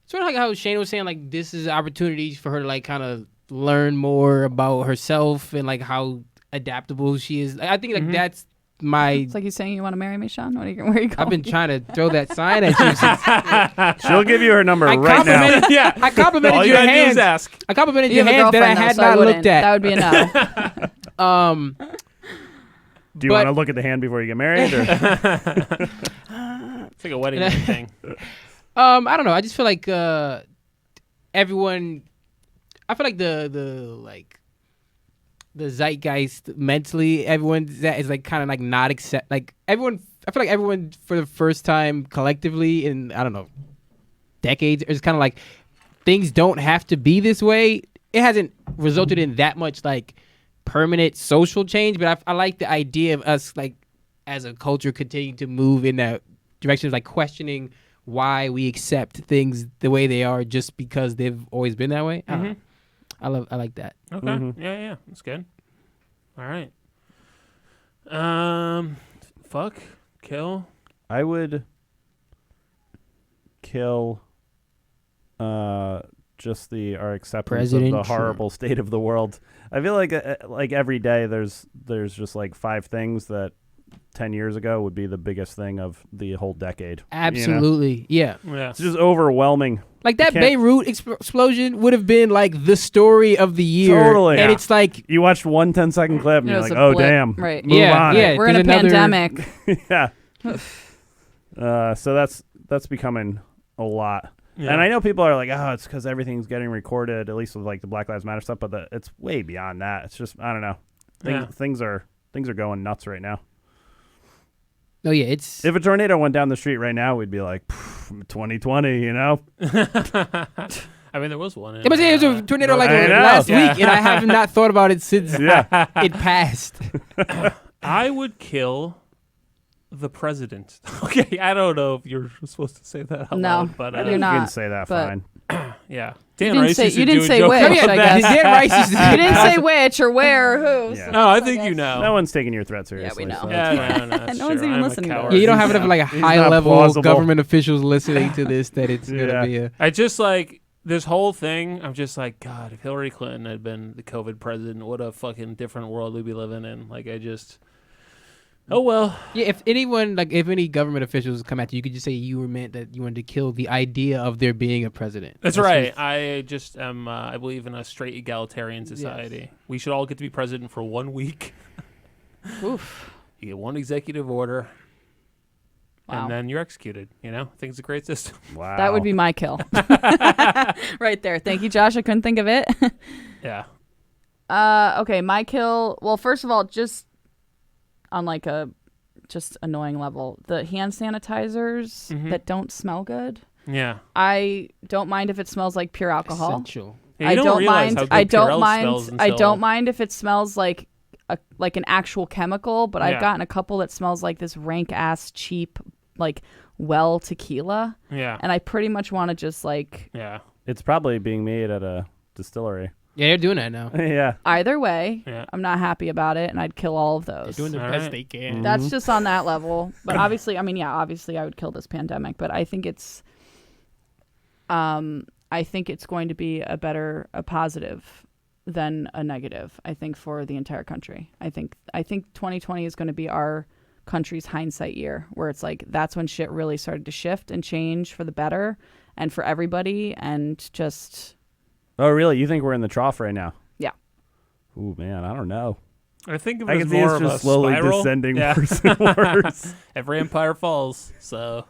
sort of like how Shane was saying, like this is opportunities for her to like kind of learn more about herself and like how adaptable she is. I think like that's my. It's like you saying you want to marry me, Sean. Where are you going? I've been trying to throw that sign at you since She'll give you her number right now. I complimented All you your gotta do is hands. ask. I complimented You your have a hands that I girlfriend, had though, so I not wouldn't. looked at. That would be a no. Do you want to look at the hand before you get married? Or? It's like a wedding ring thing. I don't know. I just feel like everyone. I feel like the zeitgeist mentally, everyone that is like kind of like not accept like everyone. I feel like everyone for the first time collectively in I don't know decades is kind of like things don't have to be this way. It hasn't resulted in that much like permanent social change, but I like the idea of us like as a culture continuing to move in that direction of like questioning why we accept things the way they are just because they've always been that way. I like that. Okay. Yeah. That's good. All right. Fuck. Kill. I would kill just our acceptance President of the horrible state of the world. I feel like every day there's just like 5 things that 10 years ago would be the biggest thing of the whole decade. Absolutely. Yeah. Yeah. It's just overwhelming. Like that Beirut explosion would have been like the story of the year. Totally. And Yeah. it's like You watched 1 10-second clip and It you're was like, a oh, blip. damn. Right. Move on. Yeah. We're in a there's another- pandemic. Yeah. So that's becoming a lot. Yeah. And I know people are like, oh, it's because everything's getting recorded, at least with like the Black Lives Matter stuff, but it's way beyond that. It's just, I don't know. Things are going nuts right now. Oh yeah, it's If a tornado went down the street right now, we'd be like, 2020, you know? I mean, there was one. It was a tornado like I know. last Yeah. week, and I have not thought about it since it passed. I would kill the president. Okay, I don't know if you're supposed to say that out No. loud, but You're You not, can say that but- fine. yeah. You Dan didn't Rice say- used to you do didn't a say joke which, about I that. guess. Dan Rice used to You didn't say which or where or who. Yeah. so No, I guess. think you know. No one's taking your threat seriously. we know. so Yeah, that's fine. no, that's No one's true. even I'm a listening to coward. this. Yeah, you don't have He's enough like a he's high not level plausible. government officials listening to this that it's gonna be a. I just like this whole thing. I'm just like, God, if Hillary Clinton had been the COVID president, what a fucking different world we'd be living in. Like, oh well. Yeah, if any government officials come at you, you could just say you meant that you wanted to kill the idea of there being a president. That's right. I just am. I believe in a straight egalitarian society. We should all get to be president for 1 week. Oof. You get one executive order, Wow. and then you're executed. You know, I think it's a great system. Wow. That would be my kill. Right there. Thank you, Josh. I couldn't think of it. Yeah. Okay, my kill. Well, first of all, just on like a just annoying level, the hand sanitizers that don't smell good. Yeah. I don't mind if it smells like pure alcohol. Essential. Yeah, I you don't realize mind. how good I don't Purell mind. smells I until- don't mind if it smells like an actual chemical. But Yeah. I've gotten a couple that smells like this rank ass cheap like well tequila, Yeah. and I pretty much want to just like Yeah. It's probably being made at a distillery. Yeah, they're doing that now. Yeah. Either way, Yeah. I'm not happy about it, and I'd kill all of They're those. doing the All best right. they can. That's just on that level. But obviously, I mean, yeah, obviously I would kill this pandemic, but I think it's going to be a positive than a negative, I think, for the entire country. I think 2020 is going to be our country's hindsight year, where it's like that's when shit really started to shift and change for the better and for everybody, and just Oh, really? You think we're in the trough right now? Yeah. Ooh, man, I don't know. I think of I it can as see more it's of just a slowly spiral. descending Yeah. worse and worse. Every empire falls. So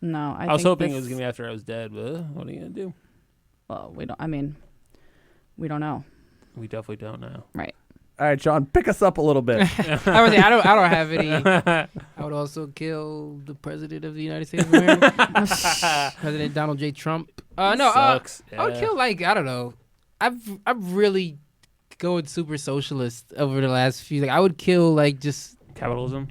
no. I was think hoping this- it was gonna be after I was dead, but what are you gonna do? Well, we don't. I mean, we don't know, We definitely don't know. right? All right, Sean, pick us up a little bit. I would say I don't have any. I would also kill the president of the United States of America, President Donald J. Trump. Sucks. I would kill I don't know. I've really going super socialist over the last few. Like I would kill just Capitalism.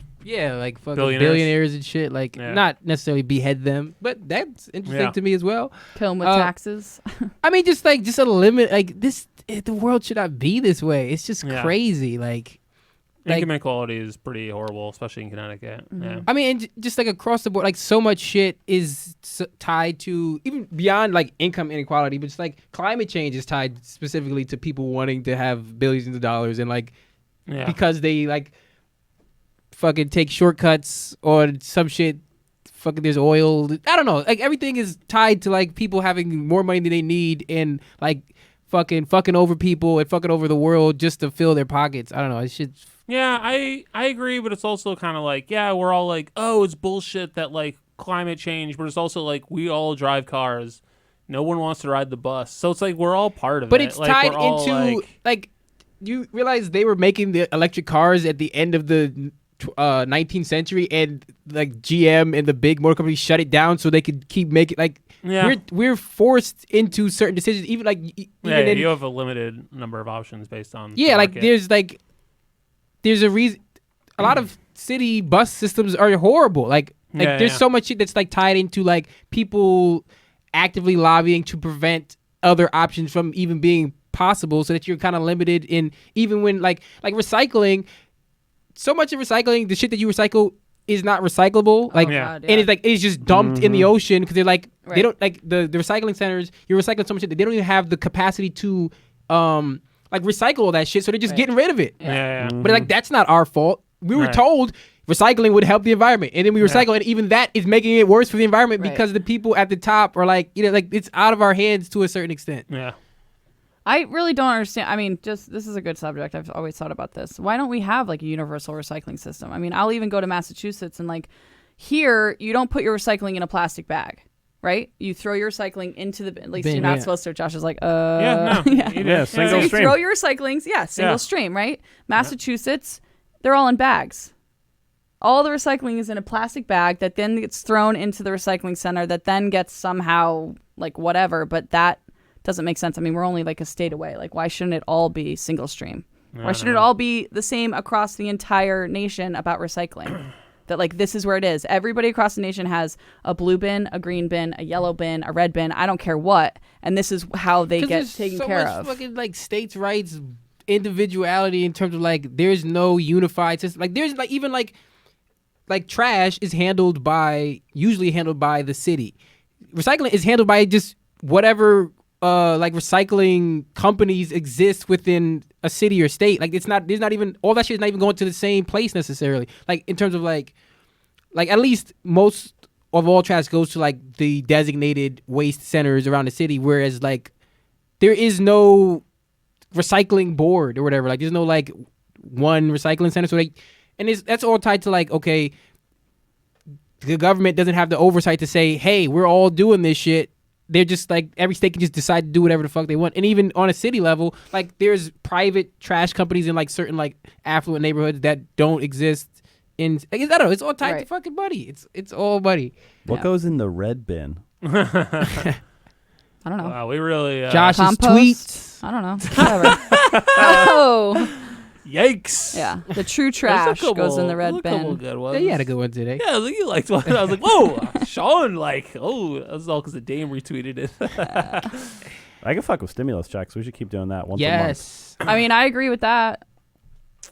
like fucking Billionaires. billionaires and shit. Like Yeah. not necessarily behead them, but that's interesting Yeah. to me as well. Kill him with Uh, taxes. I mean, just a limit. Like this, the world should not be this way. It's just Yeah. crazy. Like Income inequality is pretty horrible, especially in Connecticut. Yeah. I mean, and just across the board, so much shit is tied to even beyond income inequality, but just climate change is tied specifically to people wanting to have billions of dollars and Yeah. because they fucking take shortcuts or some shit. Fucking there's oil. I don't know. Everything is tied to people having more money than they need and fucking over people and fucking over the world just to fill their pockets. I don't know. It's shit. Yeah, I agree, but it's also kind of we're all oh, it's bullshit that climate change, but it's also we all drive cars. No one wants to ride the bus. So it's we're all part of But it. it's tied we're all, into you realize they were making the electric cars at the end of the 19th century, and GM and the big motor companies shut it down so they could keep making Yeah. we're forced into certain decisions, even even you have a limited number of options based on the yeah, market. there's a reason. A lot of city bus systems are horrible. Yeah, there's yeah. so much shit that's tied into people actively lobbying to prevent other options from even being possible, so that you're kind of limited in even when recycling. So much of recycling, the shit that you recycle is not recyclable. Yeah. And it's just dumped in the ocean because they're they Right. don't the recycling centers. You're recycling so much shit that they don't even have the capacity to recycle all that shit. So they're just Right. getting rid of it. Yeah. But that's not our fault. We were Right. told recycling would help the environment, and then we recycle, and even that is making it worse for the environment Right. because the people at the top are it's out of our hands to a certain extent. Yeah. I really don't understand. I mean, this is a good subject. I've always thought about this. Why don't we have a universal recycling system? I mean, I'll even go to Massachusetts and here you don't put your recycling in a plastic bag, right? You throw your recycling into the bin. At least Bin, you're not yeah. supposed to. Josh is like, Yeah, no. yeah. Yeah, So single you stream. throw your recyclings, single Yeah. stream, right? Massachusetts, they're all in bags. All the recycling is in a plastic bag that then gets thrown into the recycling center that then gets somehow whatever, but that doesn't make sense. I mean, we're only a state away. Why shouldn't it all be single stream? Why shouldn't it all be the same across the entire nation about recycling? That this is where it is. Everybody across the nation has a blue bin, a green bin, a yellow bin, a red bin. I don't care what, and this is how they get there's taken so care much of. fucking states' rights, individuality in terms of there's no unified system. There's even trash is usually handled by the city. Recycling is handled by just whatever recycling companies exist within a city or state. There's not even all that shit is not even going to the same place necessarily. In terms of at least most of all trash goes to the designated waste centers around the city, whereas there is no recycling board or whatever. There's no one recycling center. So that's all tied to okay, the government doesn't have the oversight to say, hey, we're all doing this shit. They're just every state can just decide to do whatever the fuck they want. And even on a city level, there's private trash companies in certain affluent neighborhoods that don't exist in. I don't know. It's all tied to Right. fucking money. It's all money. What Yeah. goes in the red bin? I don't know. Wow, we really Josh's Compost? tweets. I don't know. Whatever. Oh, yikes. yeah. The true There's a trash couple- goes in the red there's a couple bin. good Yeah, ones. you had a good one today. Yeah, you liked one. I was like, whoa, Sean, that was all because the Dame retweeted it. I can fuck with stimulus checks. We should keep doing that once a month. Yes. I mean, I agree with that.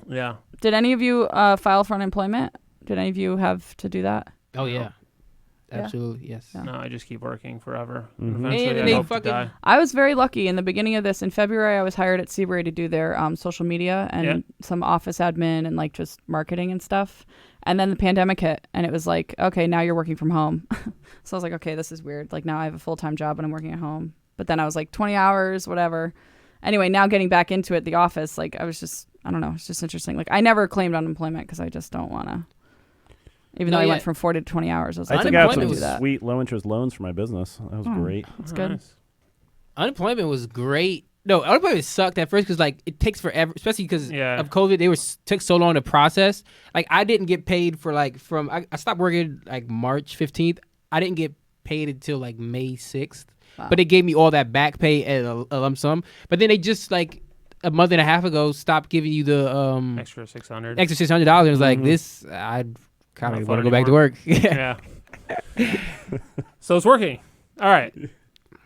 Yeah. Did any of you file for unemployment? Did any of you have to do that? Oh yeah. Yeah. Absolutely. Yes. Yeah. No, I just keep working forever. Mhm. Eventually, And I they hope to fucking- die. I was very lucky in the beginning of this. In February, I was hired at Seabury to do their social media and some office admin and like just marketing and stuff. And then the pandemic hit, and it was like, okay, now you're working from home. So I was like, okay, this is weird. Like now I have a full-time job and I'm working at home. But then I was like 20 hours, whatever. Anyway, now getting back into it, the office, like I was just, I don't know, it's just interesting. Like I never claimed unemployment because I just don't want to. Even though I went from 40 to 20 hours, I was I like, took out some Unemployment was- sweet low-interest loans for my business. That was great. That's good. Nice. Unemployment was great. No, unemployment sucked at first because like it takes forever, especially because of COVID. They took so long to process. Like I didn't get paid for like I stopped working like March 15th. I didn't get paid until like May 6th. Wow. But they gave me all that back pay at a lump sum. But then they just like a month and a half ago stopped giving you the Extra $600. extra $600. It was like this. I'd kind Not of fun want to go back to anymore. work. Yeah. Yeah. So it's working. All right.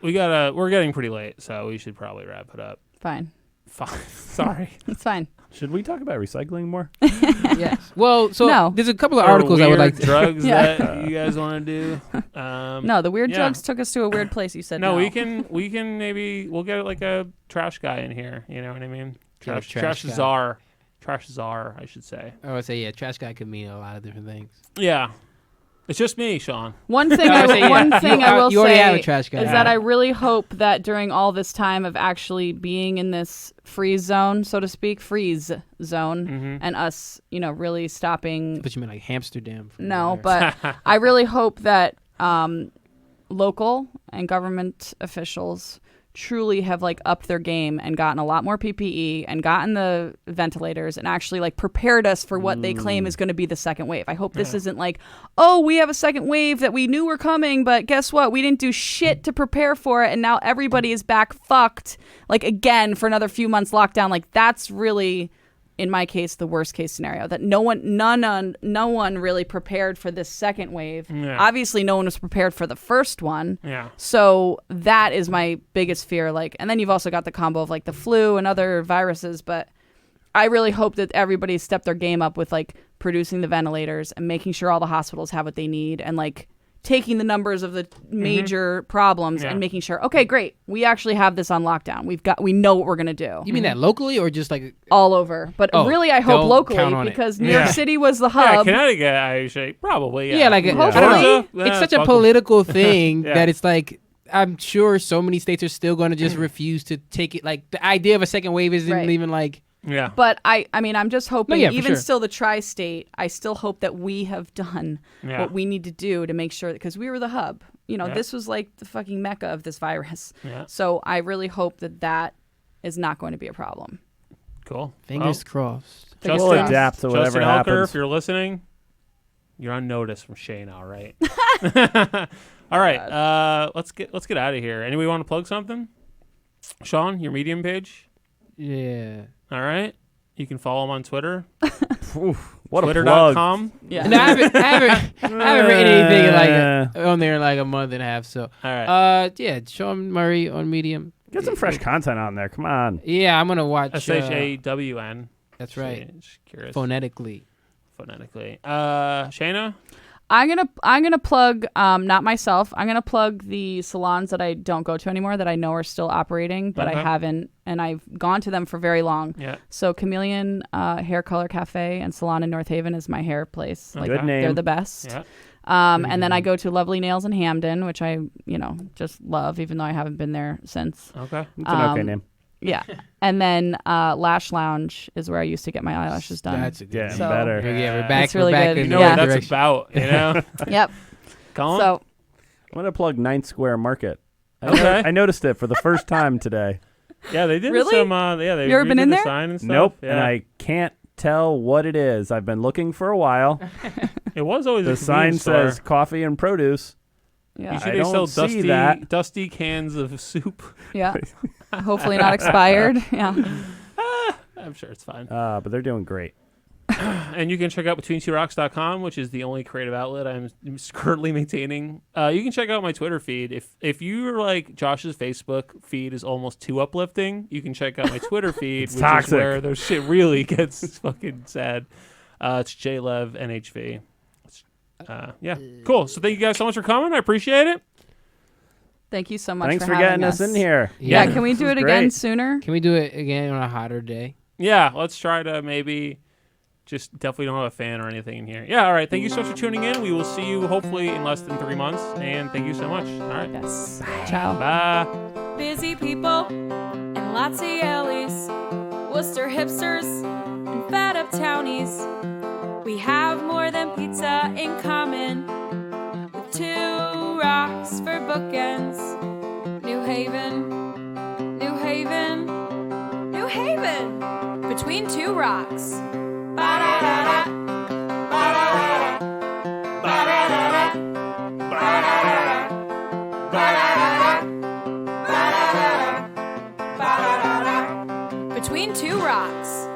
We're getting pretty late, so we should probably wrap it up. Fine. Fine. Sorry. It's fine. Should we talk about recycling more? Yes. Well, so No. there's a couple of Or articles I would weird like to. drugs Yeah. that you guys want to do. No, the weird yeah. drugs took us to a weird place. You said no. No, we can maybe we'll get like a trash guy in here. You know what I mean? Yeah, Trash guy. czar. Trash czar, I should say. I would say, yeah, trash guy could mean a lot of different things. Yeah. It's just me, Sean. One thing, I would say, yeah. I will You already have a say trash guy. is that I really hope that during all this time of actually being in this freeze zone, so to speak, freeze zone, Mm-hmm. and us, really stopping. But you mean like Amsterdam? No, but I really hope that local and government officials truly have like upped their game and gotten a lot more PPE and gotten the ventilators and actually like prepared us for what they claim is going to be the second wave. I hope this isn't like, oh, we have a second wave that we knew were coming, but guess what? We didn't do shit to prepare for it, and now everybody is back fucked like again for another few months lockdown. Like that's really, in my case, the worst case scenario, that no one really prepared for this second wave. Yeah. Obviously no one was prepared for the first one. Yeah. So that is my biggest fear. Like, and then you've also got the combo of like the flu and other viruses, but I really hope that everybody stepped their game up with like producing the ventilators and making sure all the hospitals have what they need and like taking the numbers of the major problems and making sure, okay, great, we actually have this on lockdown. We know what we're gonna do. You mean that locally or just like All over, but really, I hope don't locally count on it. because New York City was the Yeah, hub. Connecticut, I say probably. Yeah, yeah, like Yeah. I don't know. Georgia? It's Eh, such a fuck 'em. political thing Yeah. that it's like I'm sure so many states are still going to just refuse to take it. Like the idea of a second wave isn't Right. even like. Yeah. But I mean, I'm just hoping, yeah, for even sure. still, the tri-state, I still hope that we have done Yeah. what we need to do to make sure, because we were the hub. Yeah. This was like the fucking mecca of this virus. Yeah. So I really hope that is not going to be a problem. Cool. Fingers crossed. Fingers We'll crossed. adapt to whatever Justin Elker, happens. if you're listening, you're on notice from Shane. All right. All right. Let's get out of here. Anybody want to plug something? Sean, your Medium page. Yeah. All right. You can follow him on Twitter. Oof, what a plug. Twitter.com. Yeah. No, I haven't written anything like on there in like a month and a half. So, All right. yeah, Sean Murray on Medium. Get some fresh content on there. Come on. Yeah, I'm gonna watch. SHAWN. That's right. Just curious. Phonetically. Shayna. I'm gonna plug not myself. I'm gonna plug the salons that I don't go to anymore that I know are still operating, but I Okay. haven't, and I've gone to them for very long. Yeah. So Chameleon Hair Color Cafe and Salon in North Haven is my hair place. Like Good name. they're the best. Yeah. And then I go to Lovely Nails in Hamden, which I just love, even though I haven't been there since. Okay. It's an okay name. Yeah. And then Lash Lounge is where I used to get my eyelashes done. That's a good. Yeah, So- better. Yeah, we're back. It's really we're back good. in You know the what right that's direction. about, you know? Yep. Colin? So I'm going to plug Ninth Square Market. Okay. I noticed it for the first time today. Yeah, they did Really? some. They You ever been redid in the there? sign and stuff. Nope. Yeah. And I can't tell what it is. I've been looking for a while. It was always The a sign convenience store. says coffee and produce. yeah. Usually I they don't sell see that. dusty cans of soup. Yeah. Hopefully not expired. Yeah. I'm sure it's fine. But they're doing great. And you can check out BetweenTwoRocks.com, which is the only creative outlet I'm currently maintaining. You can check out my Twitter feed. If you're like Josh's Facebook feed is almost too uplifting, you can check out my Twitter feed, which toxic. is where their shit really gets fucking sad. It's JLevNHV. Yeah, cool. So thank you guys so much for coming. I appreciate it. Thank you so much Thanks for having getting us in here. Yeah, Yeah. can we do This it is again great. sooner? Can we do it again on a hotter day? Yeah, let's try to maybe just definitely don't have a fan or anything in here. Yeah, all right. Thank you so much for tuning in. We will see you hopefully in less than 3 months. And thank you so much. All right. Yes. Ciao. Bye. Busy people and lots of yellies, Worcester hipsters and fat up townies. We have more than pizza in common, with 2 rocks for bookends. New Haven, New Haven, New Haven, between 2 rocks. Ba-da-da-da, ba-da-da-da, ba-da-da-da, ba-da-da-da, ba-da-da-da, ba-da-da-da, ba-da-da-da, between 2 rocks.